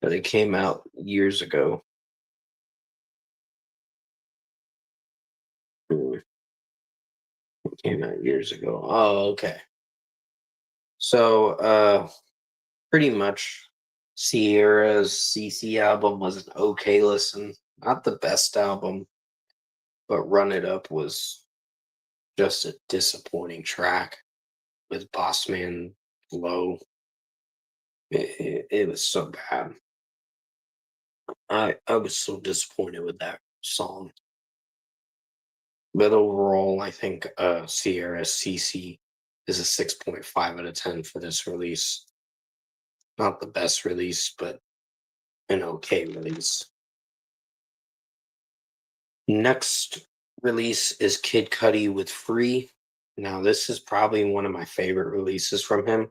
that it came out years ago. Hmm, it came out years ago. Oh, okay. So, pretty much Sierra's CC album was an okay listen. Not the best album, but Run It Up was just a disappointing track with Bossman Low. It was so bad. I was so disappointed with that song. But overall, I think Sierra CC is a 6.5 out of 10 for this release. Not the best release, but an okay release. Next release is Kid Cudi with Free. Now, this is probably one of my favorite releases from him.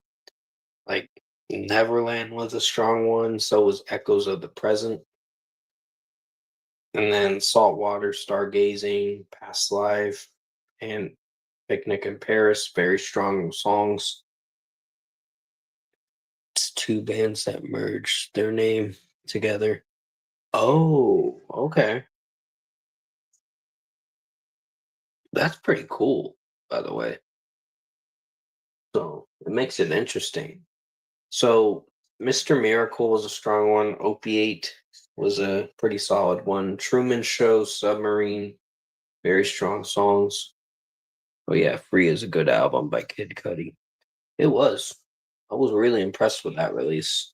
Like, Neverland was a strong one, so was Echoes of the Present. And then Saltwater, Stargazing, Past Life, and Picnic in Paris, very strong songs. It's two bands that merged their name together. Oh, okay. That's pretty cool, by the way. So it makes it interesting. So Mr. Miracle was a strong one. Opiate was a pretty solid one. Truman Show, Submarine, very strong songs. Oh yeah, Free is a good album by Kid Cudi. It was. I was really impressed with that release.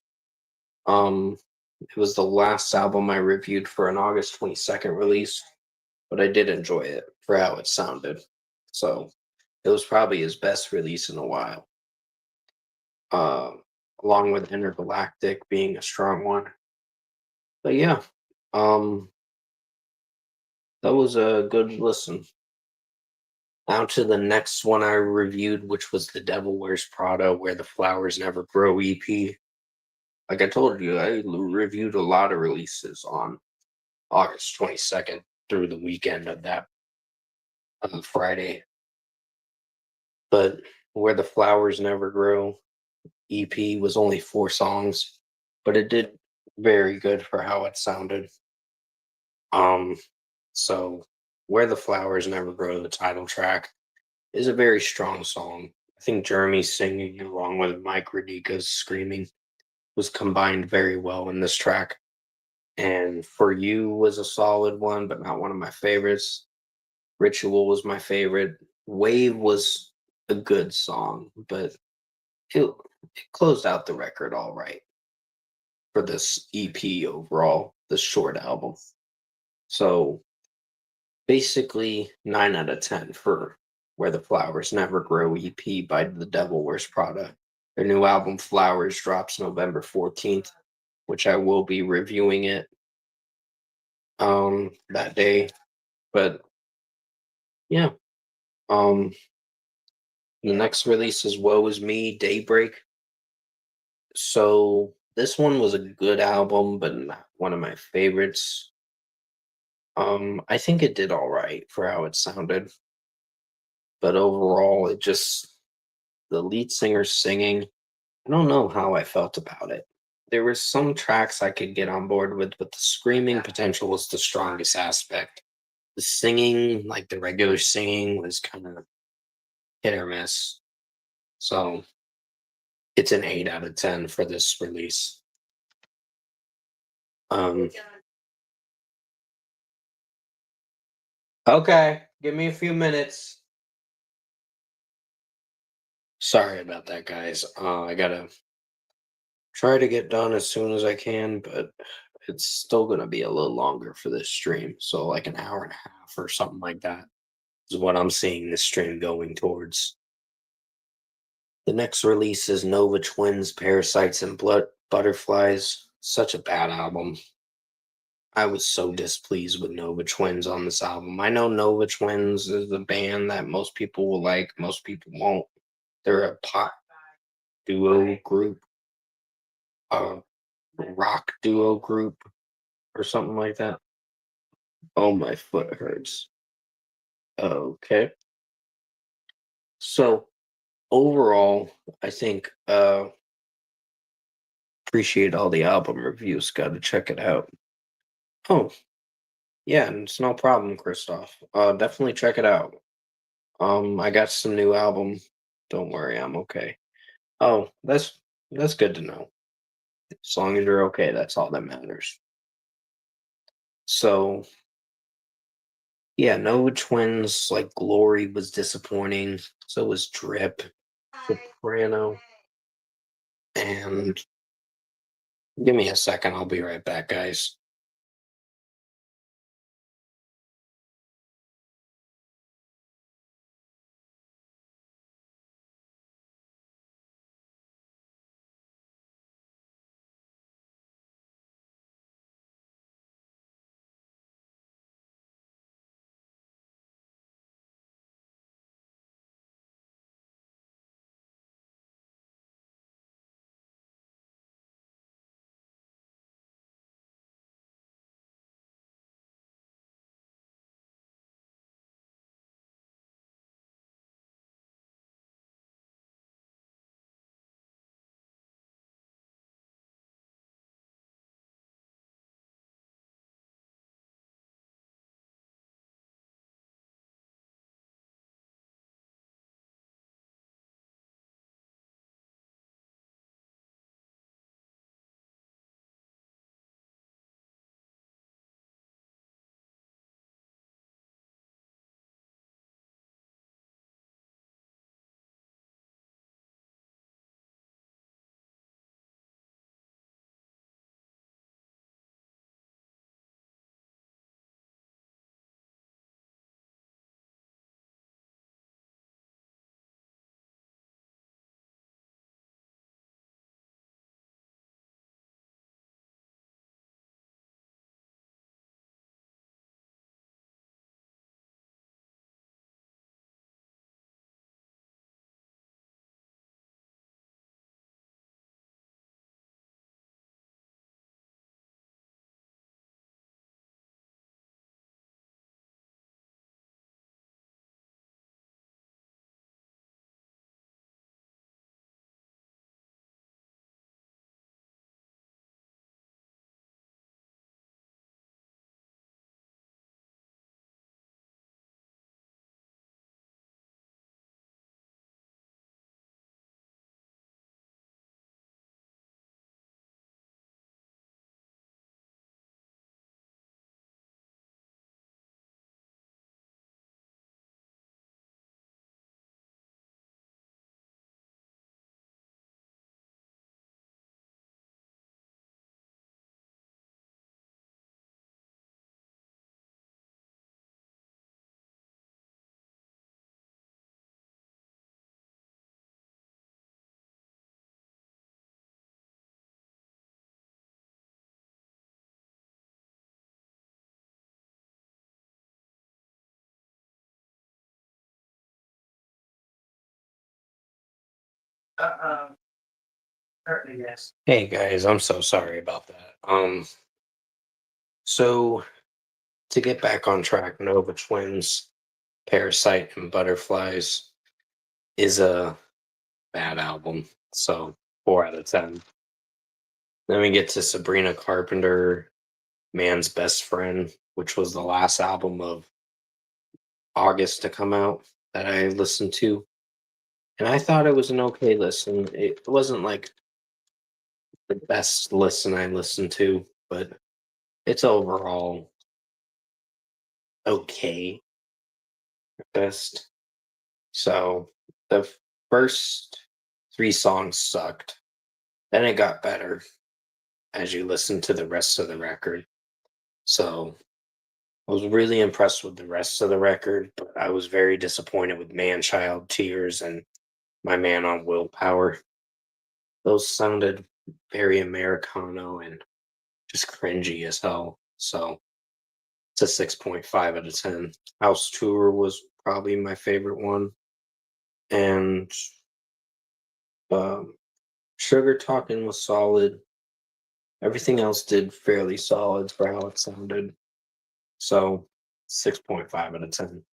It was the last album I reviewed for an August 22nd release, but I did enjoy it for how it sounded. So it was probably his best release in a while. Uh, Along with Intergalactic being a strong one. But yeah, um, that was a good listen. Now to the next one I reviewed, which was The Devil Wears Prada, Where the Flowers Never Grow EP. Like I told you, reviewed a lot of releases on August 22nd through the weekend of that Friday. But Where the Flowers Never Grow EP was only 4 songs, but it did very good for how it sounded. Um, so Where the Flowers Never Grow, the title track, is a very strong song. I think Jeremy's singing along with Mike Rodica's screaming was combined very well in this track. And For You was a solid one, but not one of my favorites. Ritual was my favorite. Wave was a good song, but it closed out the record all right for this EP overall, this short album. So basically 9 out of 10 for Where the Flowers Never Grow EP by The Devil Wears Prada. Their new album Flowers drops November 14th, which I will be reviewing it that day. But yeah, um the next release is Woe Is Me Daybreak. So this one was a good album, but not one of my favorites. I think it did all right for how it sounded, but overall, it just the lead singer singing. I don't know how I felt about it. There were some tracks I could get on board with, but the screaming potential was the strongest aspect. The singing, like the regular singing, was kind of hit or miss. So it's an 8 out of 10 for this release. Um, okay, give me a few minutes. Sorry about that, guys. I gotta try to get done as soon as I can, but it's still gonna be a little longer for this stream. So like an hour and a half or something like that is what I'm seeing this stream going towards. The next release is Nova Twins, Parasites and Blood Butterflies. Such a bad album. I was so displeased with Nova Twins on this album. I know Nova Twins is a band that most people will like, most people won't. They're a pop duo group, a rock duo group, or something like that. Oh, my foot hurts. Okay. So overall, I think appreciate all the album reviews. Got to check it out. Oh, yeah, and it's no problem, Christoph. Definitely check it out. I got some new album. Don't worry, I'm okay. Oh, that's good to know. As long as you're okay, that's all that matters. So yeah, Nova Twins like Glory was disappointing. So was Drip, Soprano, and give me a second. I'll be right back, guys. Yes. Hey guys, I'm so sorry about that. So to get back on track, Nova Twins, Parasite and Butterflies is a bad album. So 4 out of 10. Then we get to Sabrina Carpenter, Man's Best Friend, which was the last album of August to come out that I listened to. And I thought it was an okay listen. It wasn't like the best listen I listened to, but it's overall okay at best. So the first 3 songs sucked. Then it got better as you listen to the rest of the record. So I was really impressed with the rest of the record, but I was very disappointed with Man Child Tears and My Man on Willpower. Those sounded very Americano and just cringy as hell. So it's a 6.5 out of 10. House Tour was probably my favorite one. And um, Sugar Talking was solid. Everything else did fairly solid for how it sounded. So 6.5 out of 10.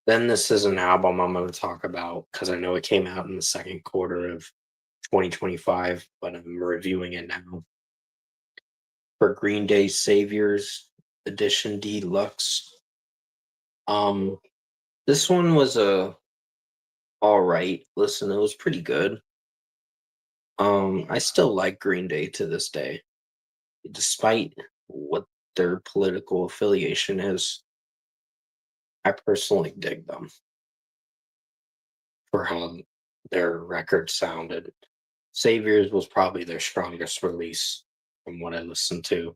Then this is an album I'm going to talk about because I know it came out in the second quarter of 2025, but I'm reviewing it now. For Green Day Saviors Edition Deluxe. Um, this one was a all right. Listen, it was pretty good. I still like Green Day to this day, despite what their political affiliation is. I personally dig them for how their record sounded. Saviors was probably their strongest release from what I listened to.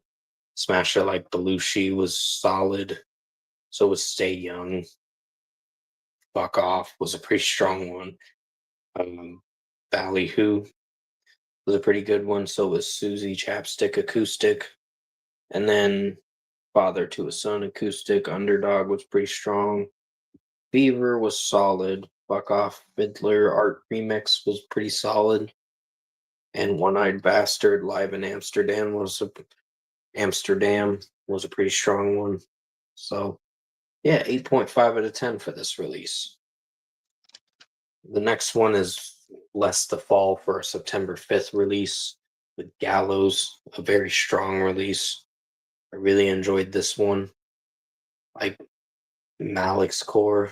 Smash It Like Belushi was solid. So was Stay Young. Fuck Off was a pretty strong one. Ballyhoo was a pretty good one. So was Susie Chapstick Acoustic. And then Father to a Son Acoustic. Underdog was pretty strong. Fever was solid. Fuck Off Fiddler Art Remix was pretty solid. And One Eyed Bastard Live in Amsterdam was a pretty strong one. So yeah, 8.5 out of 10 for this release. The next one is Less the Fall for a September 5th release with Gallows, a very strong release. I really enjoyed this one. Like Malik's Core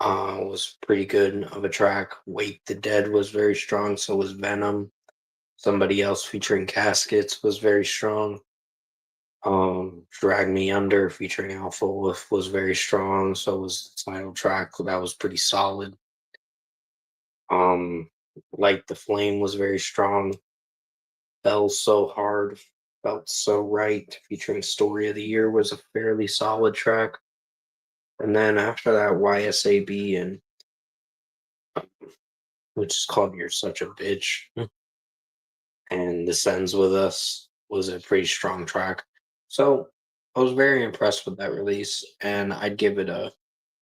was pretty good of a track. Wake the Dead was very strong, so was Venom. Somebody Else featuring Caskets was very strong. Drag Me Under featuring Alpha Wolf was very strong, so was the title track. That was pretty solid. Um, Light the Flame was very strong. Fell So Hard, Felt So Right featuring Story of the Year was a fairly solid track. And then after that, YSAB and which is called You're Such a Bitch. And This Ends With Us was a pretty strong track. So I was very impressed with that release, and I'd give it a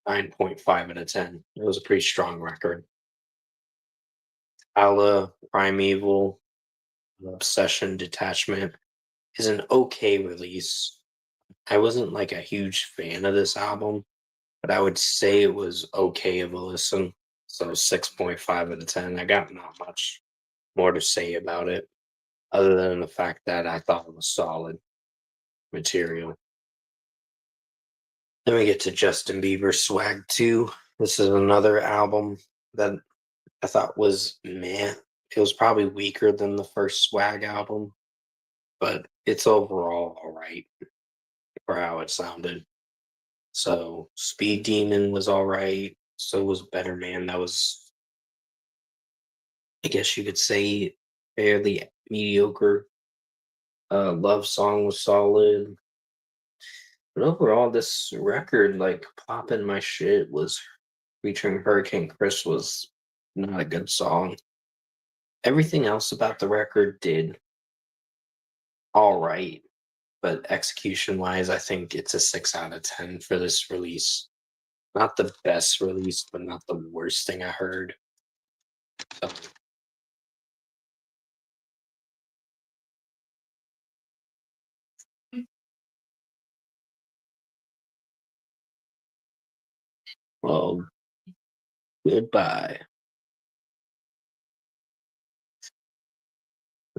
9.5 out of 10. It was a pretty strong record. Allah, Primeval, Obsession, Detachment is an okay release. I wasn't like a huge fan of this album, but I would say it was okay of a listen. So 6.5 out of 10. I got not much more to say about it other than the fact that I thought it was solid material. Then we get to Justin Bieber Swag 2. This is another album that I thought was meh. It was probably weaker than the first Swag album, but it's overall all right for how it sounded. So Speed Demon was all right. So was Better Man. That was, I guess you could say, fairly mediocre. Love Song was solid. But overall, this record, like Poppin' My Shit, was featuring Hurricane Chris was not a good song. Everything else about the record did all right, but execution wise, I think it's a 6 out of 10 for this release. Not the best release, but not the worst thing I heard. So, well, goodbye.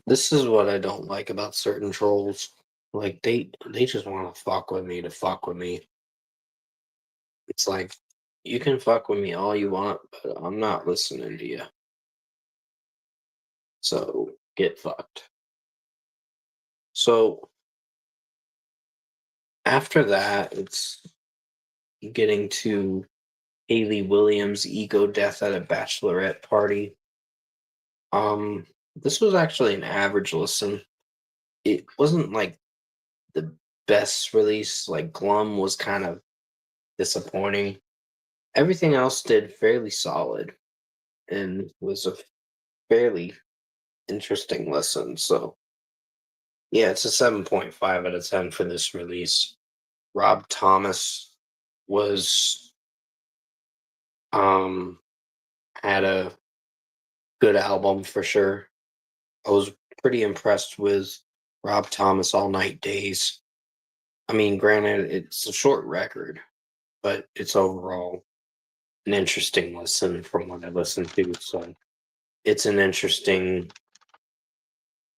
This is what I don't like about certain trolls. Like they just want to fuck with me to fuck with me. It's like you can fuck with me all you want, but I'm not listening to you. So get fucked. So after that, it's getting to Haley Williams' ego death at a bachelorette party. Um, this was actually an average listen. It wasn't like the best release. Like Glum was kind of disappointing. Everything else did fairly solid and was a fairly interesting listen. So yeah, it's a 7.5 out of 10 for this release. Rob Thomas was um had a good album for sure. I was pretty impressed with Rob Thomas All Night Days. I mean, granted, it's a short record, but it's overall an interesting listen from what I listened to. So it's an interesting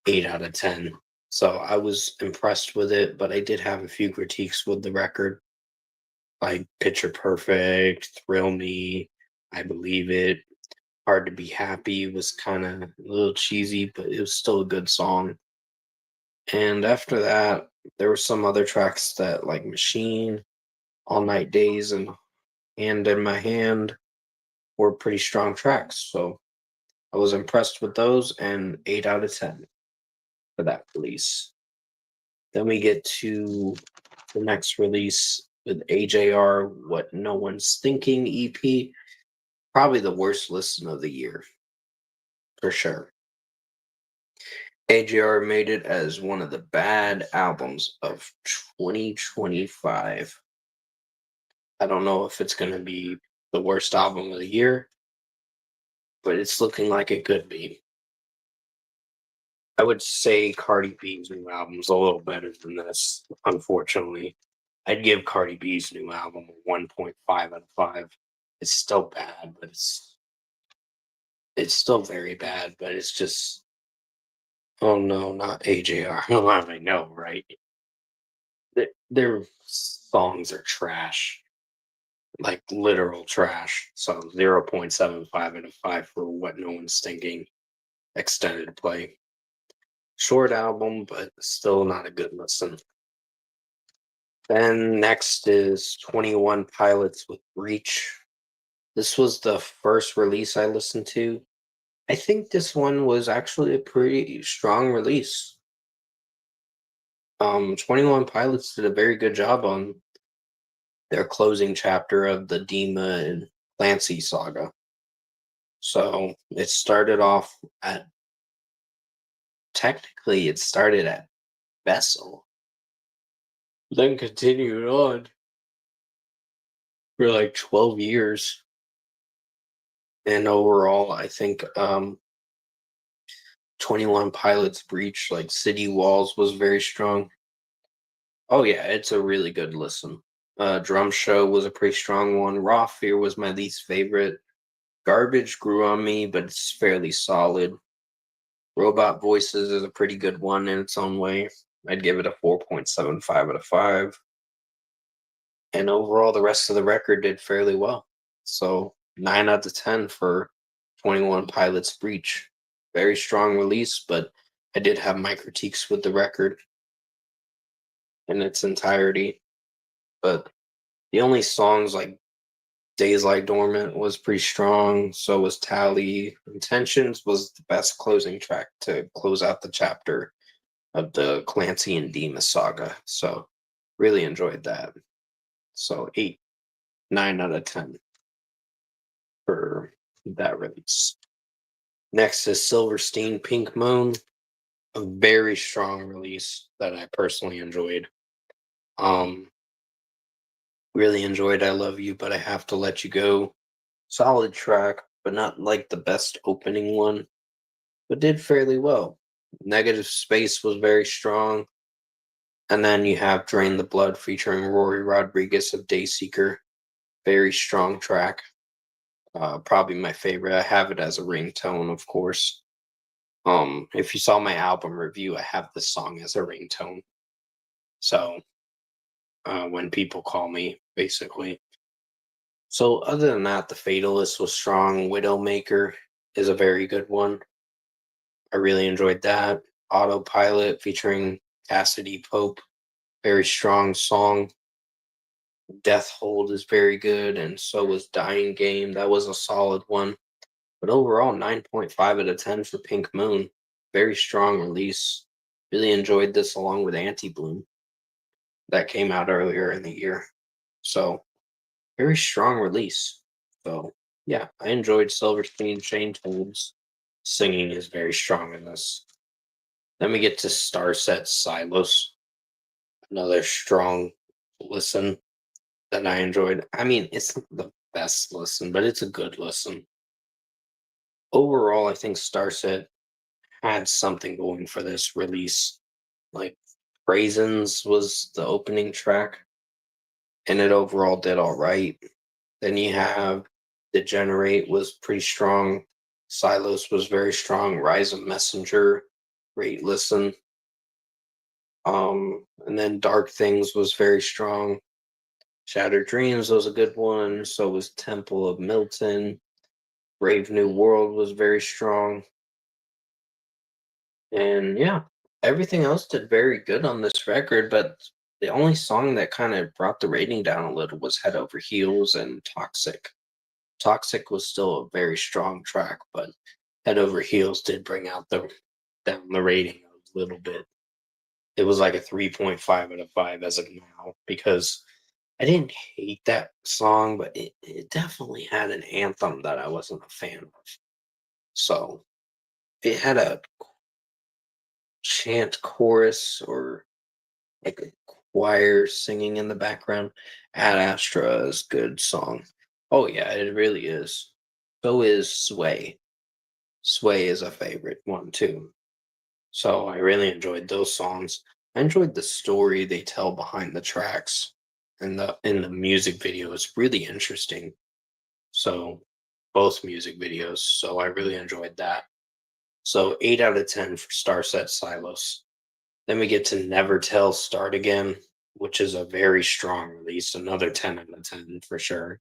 8 out of 10. So I was impressed with it, but I did have a few critiques with the record, like Picture Perfect, Thrill Me, I Believe It. Hard to Be Happy was kind of a little cheesy, but it was still a good song. And after that, there were some other tracks that, like Machine, All Night Days, and Hand in My Hand, were pretty strong tracks. So I was impressed with those, and 8 out of 10 for that release. Then we get to the next release with AJR, What No One's Thinking EP. Probably the worst listen of the year, for sure. AJR made it as one of the bad albums of 2025. I don't know if it's going to be the worst album of the year, but it's looking like it could be. I would say Cardi B's new album's a little better than this, unfortunately. I'd give Cardi B's new album a 1.5 out of 5. It's still bad, but it's still very bad, but it's just oh no, not AJR. I know, right? Their songs are trash. Like literal trash. So 0.75 out of 5 for What No One's Thinking extended play. Short album, but still not a good listen. Then next is 21 Pilots with Breach. This was the first release I listened to. I think this one was actually a pretty strong release. 21 Pilots did a very good job on their closing chapter of the Dima and Clancy saga. So it started off at technically it started at Vessel, then continued on for like 12 years. And overall, I think 21 Pilots Breach, like City Walls, was very strong. Oh, yeah, it's a really good listen. Drum Show was a pretty strong one. Raw Fear was my least favorite. Garbage grew on me, but it's fairly solid. Robot Voices is a pretty good one in its own way. I'd give it a 4.75 out of 5. And overall, the rest of the record did fairly well. So 9 out of 10 for 21 Pilots Breach. Very strong release, but I did have my critiques with the record in its entirety. But the only songs like Days Lie Dormant was pretty strong. So was Tally. Intentions was the best closing track to close out the chapter of the Clancy and Demas saga. So really enjoyed that. So 8, 9 out of 10 for that release. Next is Silverstein Pink Moon, a very strong release that I personally enjoyed. Um, really enjoyed I Love You, but I Have to Let You Go. Solid track, but not like the best opening one, but did fairly well. Negative Space was very strong. And then you have Drain the Blood featuring Rory Rodriguez of Dayseeker. Very strong track. Probably my favorite. I have it as a ringtone, of course. If you saw my album review, I have this song as a ringtone. So when people call me, basically. So other than that, The Fatalist was strong. Widowmaker is a very good one. I really enjoyed that. Autopilot featuring Cassidy Pope, very strong song. Death Hold is very good, and so was Dying Game. That was a solid one. But overall, 9.5 out of 10 for Pink Moon. Very strong release. Really enjoyed this along with Anti Bloom that came out earlier in the year. So, very strong release. So, yeah, I enjoyed Silverstein. Shane Toad's singing is very strong in this. Then we get to Starset Silos, another strong listen that I enjoyed. I mean, it's not the best listen, but it's a good listen. Overall, I think Starset had something going for this release. Like Raisins was the opening track, and it overall did all right. Then you have Degenerate was pretty strong. Silos was very strong. Rise of Messenger, great listen. And then Dark Things was very strong. Shattered Dreams was a good one. So was Temple of Milton. Brave New World was very strong. And yeah, everything else did very good on this record, but the only song that kind of brought the rating down a little was Head Over Heels and Toxic. Toxic was still a very strong track, but Head Over Heels did bring out the down the rating a little bit. It was like a 3.5 out of 5 as of now because I didn't hate that song, but it definitely had an anthem that I wasn't a fan of. So it had a chant chorus or like a choir singing in the background. Ad Astra is good song. Oh yeah, it really is. So is Sway. Sway is a favorite one too. So I really enjoyed those songs. I enjoyed the story they tell behind the tracks and the music video. It's really interesting. So both music videos. So I really enjoyed that. So 8 out of 10 for Starset Silos. Then we get to Never Tell Start Again, which is a very strong release. Another 10 out of 10 for sure.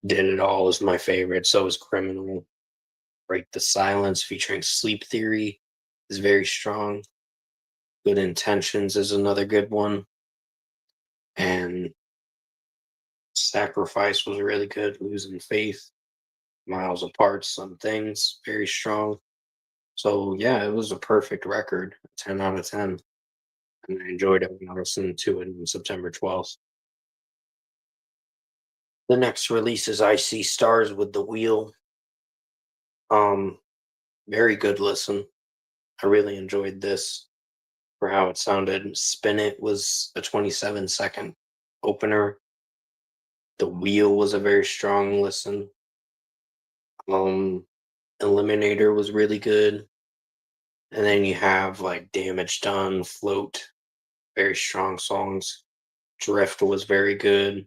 Did It All is my favorite. So is Criminal. Break the Silence featuring Sleep Theory is very strong. Good Intentions is another good one. And Sacrifice was really good. Losing Faith. Miles Apart, Some Things, very strong. So yeah, it was a perfect record. 10 out of 10. And I enjoyed it when I listened to it on September 12th. The next release is I See Stars with the Wheel. Um, Very good listen. I really enjoyed this for how it sounded. Spin It was a 27-second opener. The Wheel was a very strong listen. Um, Eliminator was really good. And then you have like Damage Done, Float, very strong songs. Drift was very good.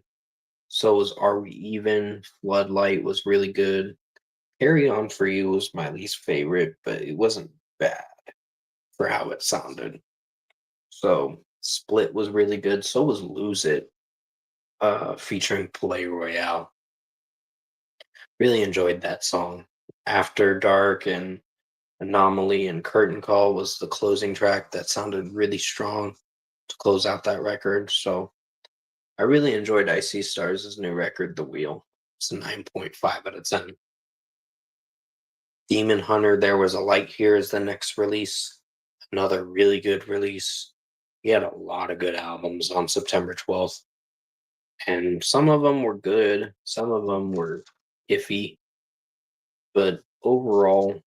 So was Are We Even? Floodlight was really good. Carry On For You was my least favorite, but it wasn't bad for how it sounded. So Split was really good. So was Lose It, featuring Play Royale. Really enjoyed that song. After Dark and Anomaly and Curtain Call was the closing track that sounded really strong to close out that record. So I really enjoyed I See Stars' new record, The Wheel. It's a 9.5 out of 10. Demon Hunter, There Was a Light Here is the next release. Another really good release. He had a lot of good albums on September 12th. And some of them were good, some of them were iffy. But overall,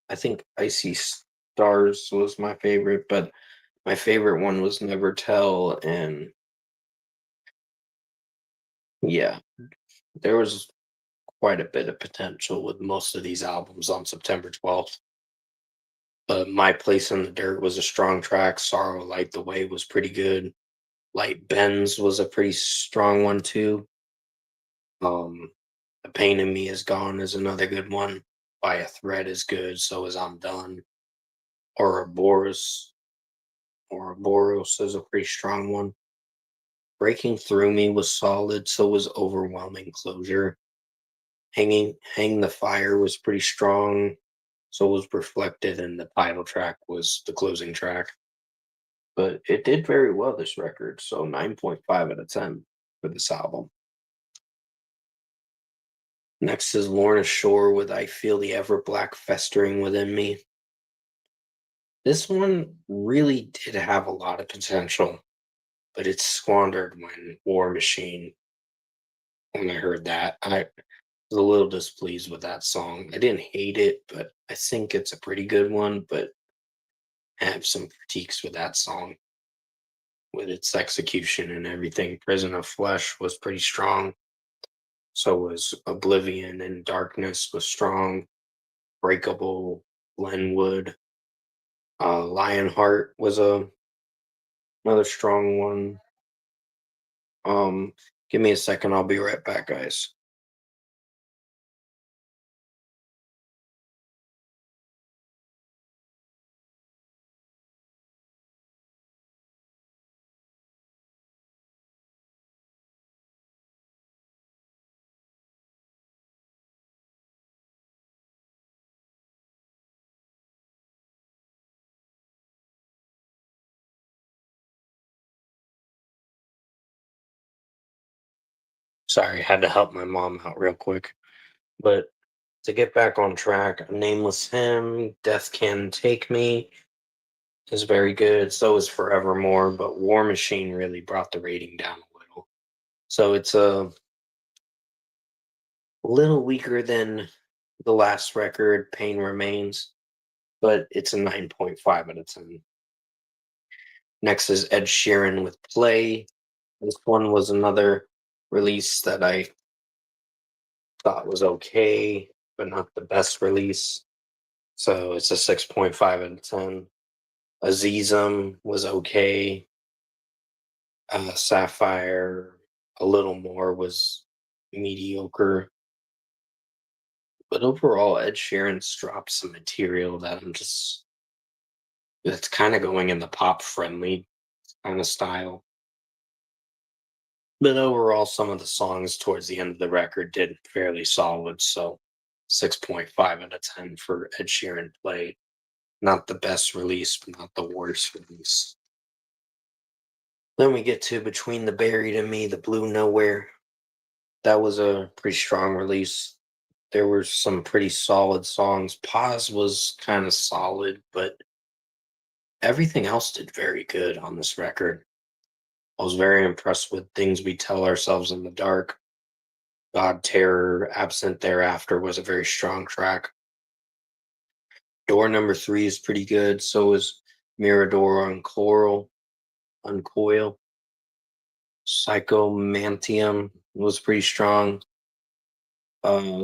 I think I See Stars was my favorite, but my favorite one was Never Tell. And yeah, there was quite a bit of potential with most of these albums on September 12th. But My Place in the Dirt was a strong track. Sorrow Light the Way was pretty good. Light Bends was a pretty strong one too. Um, The Pain in Me Is Gone is another good one. By a Thread is good. So is I'm Done. Ouroboros. Ouroboros is a pretty strong one. Breaking Through Me was solid. So was Overwhelming Closure. Hang the Fire was pretty strong. So was Reflected, and the title track was the closing track. But it did very well, this record. So 9.5 out of 10 for this album. Next is Lorna Shore with I Feel the Ever Black Festering Within Me. This one really did have a lot of potential, but it's squandered when War Machine. When I heard that, I was a little displeased with that song. I didn't hate it, but I think it's a pretty good one, but I have some critiques with that song, with its execution and everything. Prison of Flesh was pretty strong. So was Oblivion, and Darkness was strong. Breakable, Glenwood. Lionheart was another strong one. Give me a second. I'll be right back, guys. Sorry, had to help my mom out real quick. But to get back on track, Nameless Hymn, Death Can Take Me is very good. So is Forevermore, but War Machine really brought the rating down a little. So it's a little weaker than the last record, Pain Remains, but it's a 9.5 out of 10. Next is Ed Sheeran with Play. This one was another release that I thought was okay, but not the best release. So it's a 6.5 out of 10. Azizum was okay. Sapphire, a little more, was mediocre. But overall, Ed Sheeran's dropped some material that it's kind of going in the pop friendly kind of style. But overall, some of the songs towards the end of the record did fairly solid. So 6.5 out of 10 for Ed Sheeran Play. Not the best release, but not the worst release. Then we get to Between the Buried and Me, the Blue Nowhere. That was a pretty strong release. There were some pretty solid songs. Pause was kind of solid, but everything else did very good on this record. I was very impressed with Things We Tell Ourselves in the Dark. God Terror, Absent Thereafter was a very strong track. Door number 3 is pretty good. So is Mirador Uncoil. Psychomantium was pretty strong.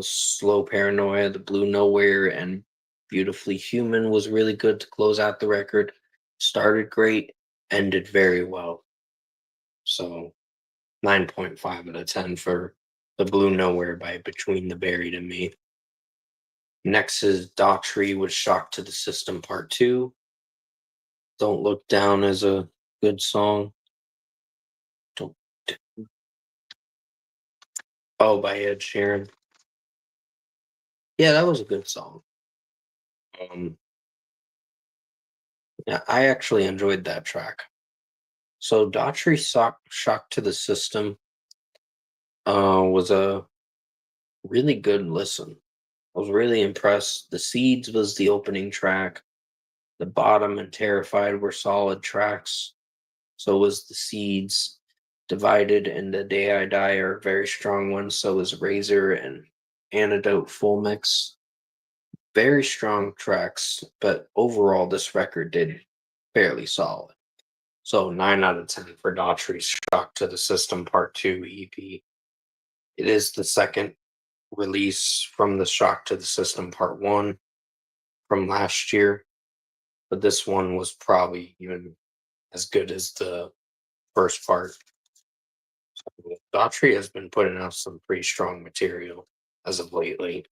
Slow Paranoia, The Blue Nowhere, and Beautifully Human was really good to close out the record. Started great, ended very well. So 9.5 out of 10 for The Blue Nowhere by Between the Buried and Me. Next is Daughtry with Shock to the System Part 2. Don't Look Down is a good song. Don't Oh, by Ed Sheeran. Yeah, that was a good song. Um, yeah, I actually enjoyed that track. So Daughtry Shock to the System was a really good listen. I was really impressed. The Seeds was the opening track. The Bottom and Terrified were solid tracks. So was The Seeds. Divided and The Day I Die are very strong ones. So was Razor and Antidote Full Mix. Very strong tracks, but overall this record did fairly solid. So 9 out of 10 for Daughtry's Shock to the System Part 2 EP. It is the second release from the Shock to the System Part 1 from last year, but this one was probably even as good as the first part. Daughtry has been putting out some pretty strong material as of lately.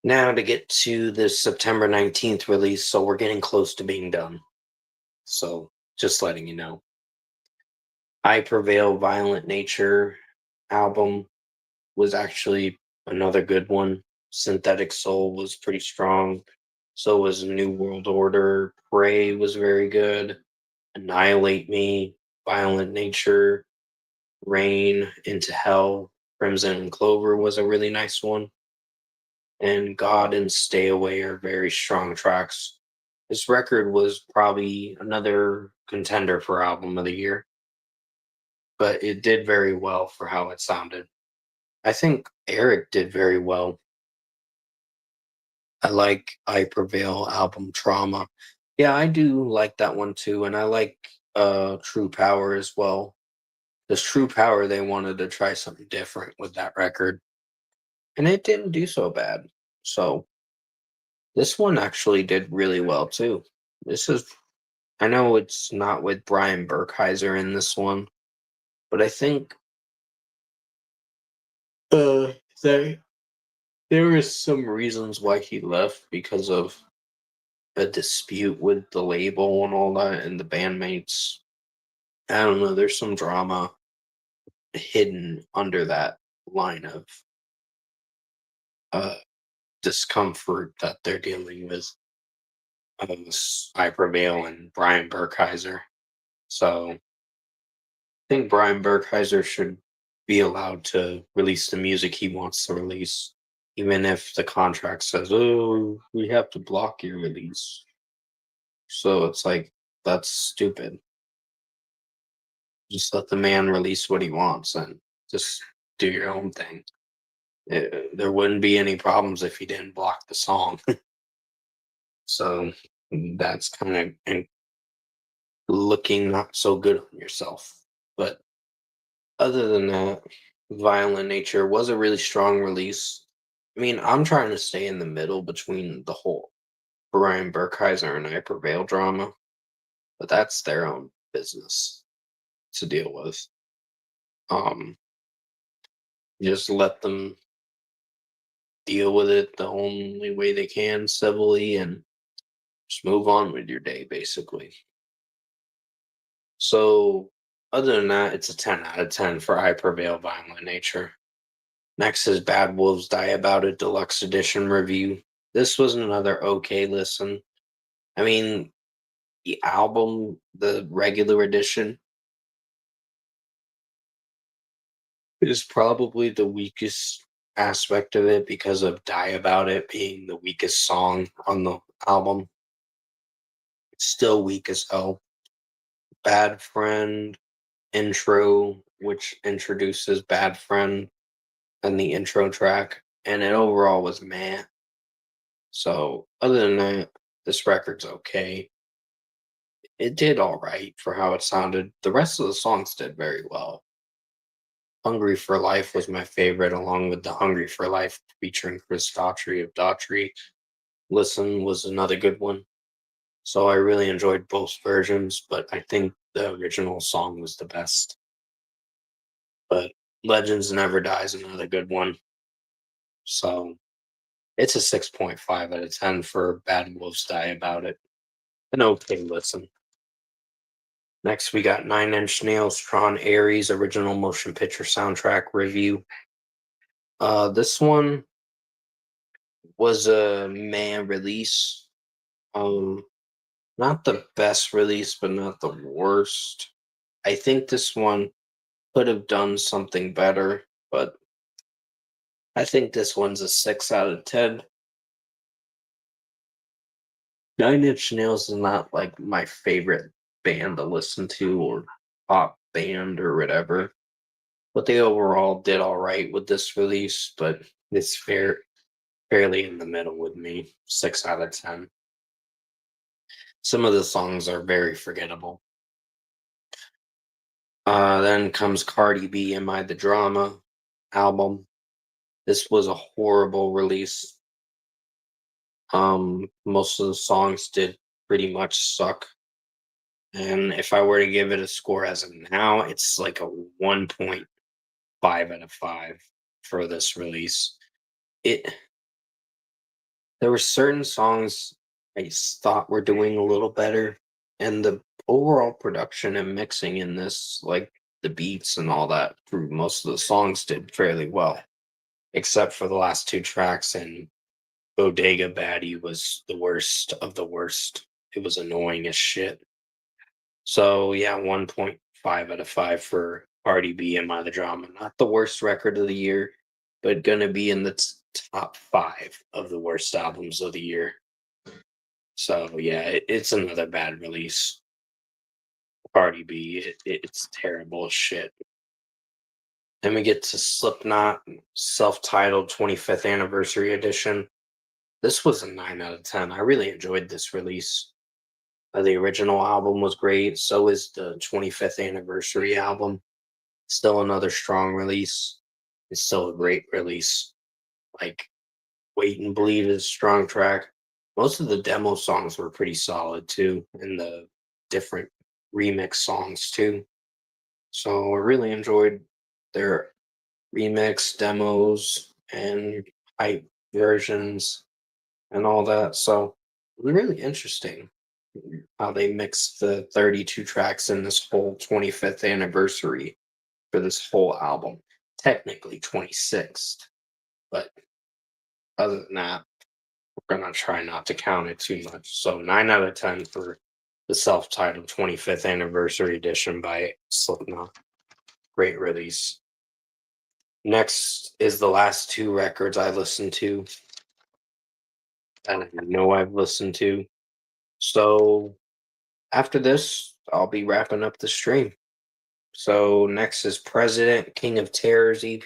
Now to get to the September 19th release, so we're getting close to being done. So just letting you know. I Prevail Violent Nature album was actually another good one. Synthetic Soul was pretty strong. So was New World Order. Prey was very good. Annihilate Me, Violent Nature, Rain, Into Hell, Crimson and Clover was a really nice one. And God and Stay Away are very strong tracks. This record was probably another contender for album of the year, but it did very well for how it sounded. I think Eric did very well. I like I Prevail album Trauma. Yeah, I do like that one too, and I like True Power as well. This True Power, they wanted to try something different with that record, and it didn't do so bad. So this one actually did really well too. This is I know it's not with Brian Burkheiser in this one, but I think uh there there is some reasons why he left because of a dispute with the label and all that and the bandmates. I don't know, there's some drama hidden under that line of uh discomfort that they're dealing with. I Prevail and Brian Burkheiser. So I think Brian Burkheiser should be allowed to release the music he wants to release, even if the contract says, "Oh, we have to block your release." So it's like that's stupid. Just let the man release what he wants and just do your own thing. There wouldn't be any problems if he didn't block the song. So that's kind of looking not so good on yourself. But other than that, Violent Nature was a really strong release. I mean, I'm trying to stay in the middle between the whole Brian Burkheiser and I Prevail drama, but that's their own business to deal with. Um, just let them deal with it the only way they can civilly and just move on with your day, basically. So, other than that, it's a 10 out of 10 for I Prevail Violent Nature. Next is Bad Wolves Die About It Deluxe Edition review. This was another okay listen. I mean, the album, the regular edition, is probably the weakest aspect of it because of Die About It being the weakest song on the album. It's still weak as hell. Bad Friend intro, which introduces Bad Friend and the intro track, and it overall was meh. So, other than that, this record's okay. It did all right for how it sounded. The rest of the songs did very well. Hungry for Life was my favorite, along with the Hungry for Life featuring Chris Daughtry of Daughtry. Listen was another good one. So I really enjoyed both versions, but I think the original song was the best. But Legends Never Dies, another good one. So it's a 6.5 out of 10 for Bad Wolves Die About It. An okay listen. Next, we got Nine Inch Nails Tron Ares original motion picture soundtrack review. This one was a man release. Um, Not the best release, but not the worst. I think this one could have done something better, but I think this one's a 6 out of 10. Nine Inch Nails is not like my favorite band to listen to or pop band or whatever. But they overall did all right with this release, but it's fairly in the middle with me. 6 out of 10. Some of the songs are very forgettable. Then comes Cardi B, Am I the Drama album. This was a horrible release. Most of the songs did pretty much suck. And if I were to give it a score as of now, it's like a 1.5 out of 5 for this release. It There were certain songs thought were doing a little better, and the overall production and mixing in this, like the beats and all that, through most of the songs did fairly well, except for the last two tracks. And Bodega Baddie was the worst of the worst. It was annoying as shit. So yeah, 1.5 out of 5 for Cardi B and My the Drama. Not the worst record of the year, but gonna be in the top 5 of the worst albums of the year. So yeah, it's another bad release. Cardi B, it's terrible as shit. Then we get to Slipknot, self-titled 25th anniversary edition. This was a 9 out of 10. I really enjoyed this release. The original album was great. So is the 25th anniversary album. Still another strong release. It's still a great release. Like Wait and Bleed is a strong track. Most of the demo songs were pretty solid too, and the different remix songs too. So I really enjoyed their remix demos and hype versions and all that. So it was really interesting how they mixed the 32 tracks in this whole 25th anniversary for this whole album. Technically 26th, but other than that, we're gonna try not to count it too much. So 9 out of 10 for the self-titled 25th anniversary edition by Slipknot. Great release. Next is the last two records I listened to, and I know I've listened to. So after this, I'll be wrapping up the stream. So next is President King of Terrors EP.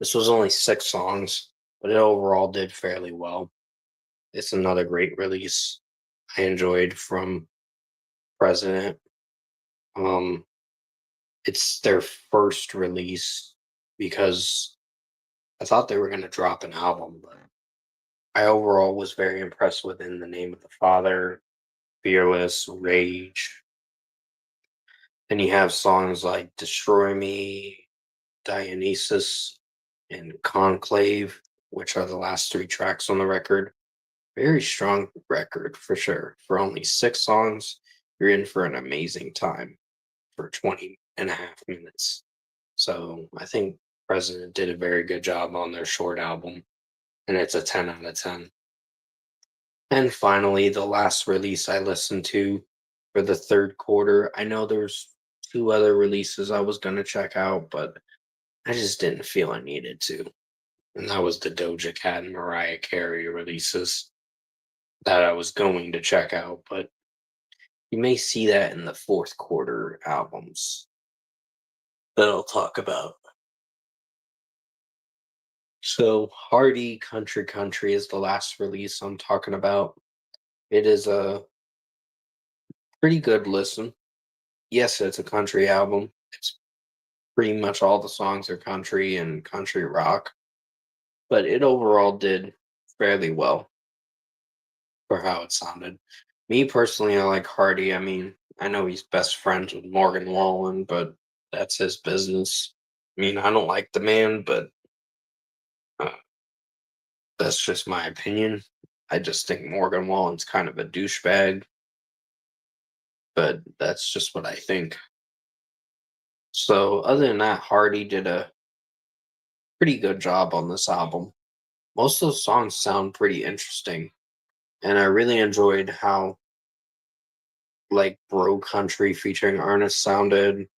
This was only 6 songs, but it overall did fairly well. It's another great release I enjoyed from President. Um, it's their first release because I thought they were going to drop an album, but I overall was very impressed with In the Name of the Father, Fearless, Rage. Then you have songs like Destroy Me, Dionysus, and Conclave, which are the last 3 tracks on the record. Very strong record for sure. For only 6 songs, you're in for an amazing time for 20.5 minutes. So I think President did a very good job on their short album, and it's a 10 out of 10. And finally, the last release I listened to for the third quarter. I know there's 2 other releases I was going to check out, but I just didn't feel I needed to. And that was the Doja Cat and Mariah Carey releases that I was going to check out, but you may see that in the fourth quarter albums that I'll talk about. So, Hardy Country Country is the last release I'm talking about. It is a pretty good listen. Yes, it's a country album. It's pretty much all the songs are country and country rock, but it overall did fairly well for how it sounded. Me personally, I like Hardy. I mean, I know he's best friends with Morgan Wallen, but that's his business. I mean, I don't like the man, but uh, that's just my opinion. I just think Morgan Wallen's kind of a douchebag, but that's just what I think. So, other than that, Hardy did a pretty good job on this album. Most of the songs sound pretty interesting, and I really enjoyed how like Bro Country featuring Ernest sounded.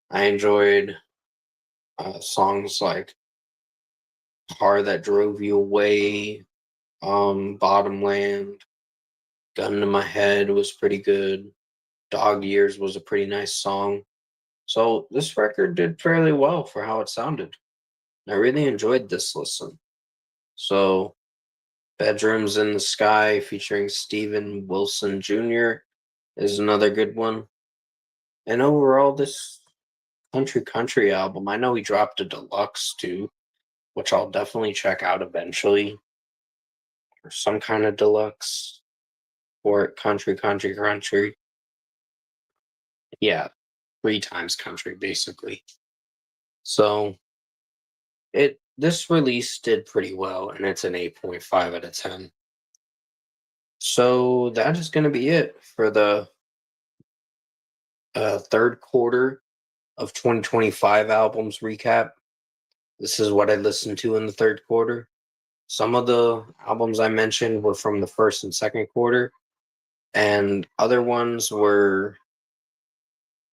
I enjoyed songs like Car That Drove You Away, Bottomland, Gun to My Head was pretty good. Dog Years was a pretty nice song. So this record did fairly well for how it sounded. I really enjoyed this listen. So Bedrooms in the Sky featuring Steven Wilson Jr. is another good one. And overall, this country album, I know he dropped a deluxe too, which I'll definitely check out eventually, or some kind of deluxe or country. Yeah, three times country basically. So this release did pretty well, and it's an 8.5 out of 10. So that is going to be it for the third quarter of 2025 albums recap. This is what I listened to in the third quarter. Some of the albums I mentioned were from the first and second quarter, and other ones were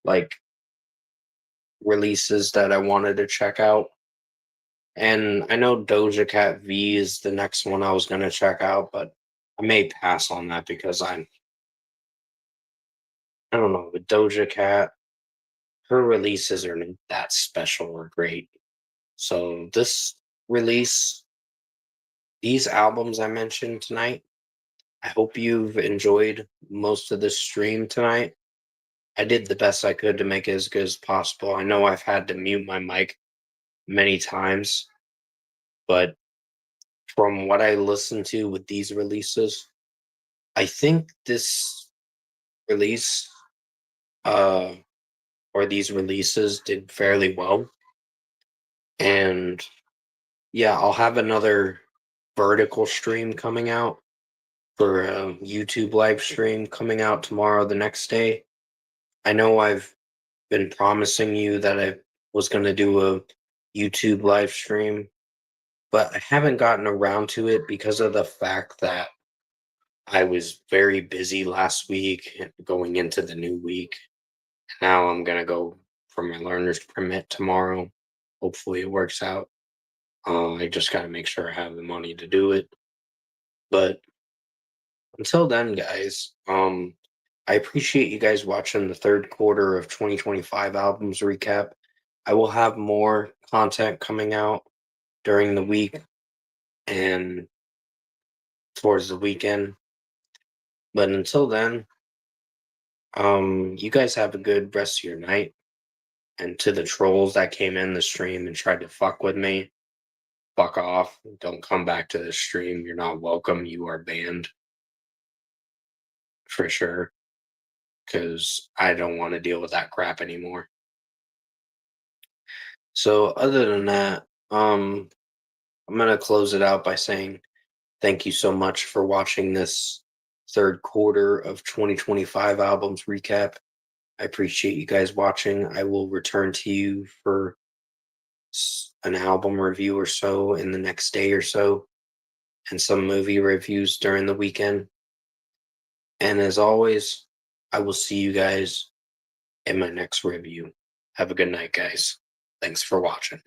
like releases that I wanted to check out. And I know Doja Cat V is the next one I was going to check out, but I may pass on that because I don't know, with Doja Cat, her releases are not that special or great. So this release, these albums I mentioned tonight, I hope you've enjoyed most of this stream tonight. I did the best I could to make it as good as possible. I know I've had to mute my mic many times, but from what I listened to with these releases, I think this release uh or these releases did fairly well. And yeah, I'll have another vertical stream coming out for a YouTube live stream coming out tomorrow, the next day. I know I've been promising you that I was going to do a YouTube live stream, but I haven't gotten around to it because of the fact that I was very busy last week and going into the new week. Now I'm going to go for my learner's permit tomorrow. Hopefully it works out. I just got to make sure I have the money to do it. But until then, guys, I appreciate you guys watching the third quarter of 2025 albums recap. I will have more content coming out during the week and towards the weekend. But until then, you guys have a good rest of your night. And to the trolls that came in the stream and tried to fuck with me, fuck off. Don't come back to the stream. You're not welcome. You are banned for sure. Because I don't want to deal with that crap anymore. So other than that, I'm gonna close it out by saying thank you so much for watching this third quarter of 2025 albums recap. I appreciate you guys watching. I will return to you for an album review or so in the next day or so, and some movie reviews during the weekend. And as always, I will see you guys in my next review. Have a good night, guys. Thanks for watching.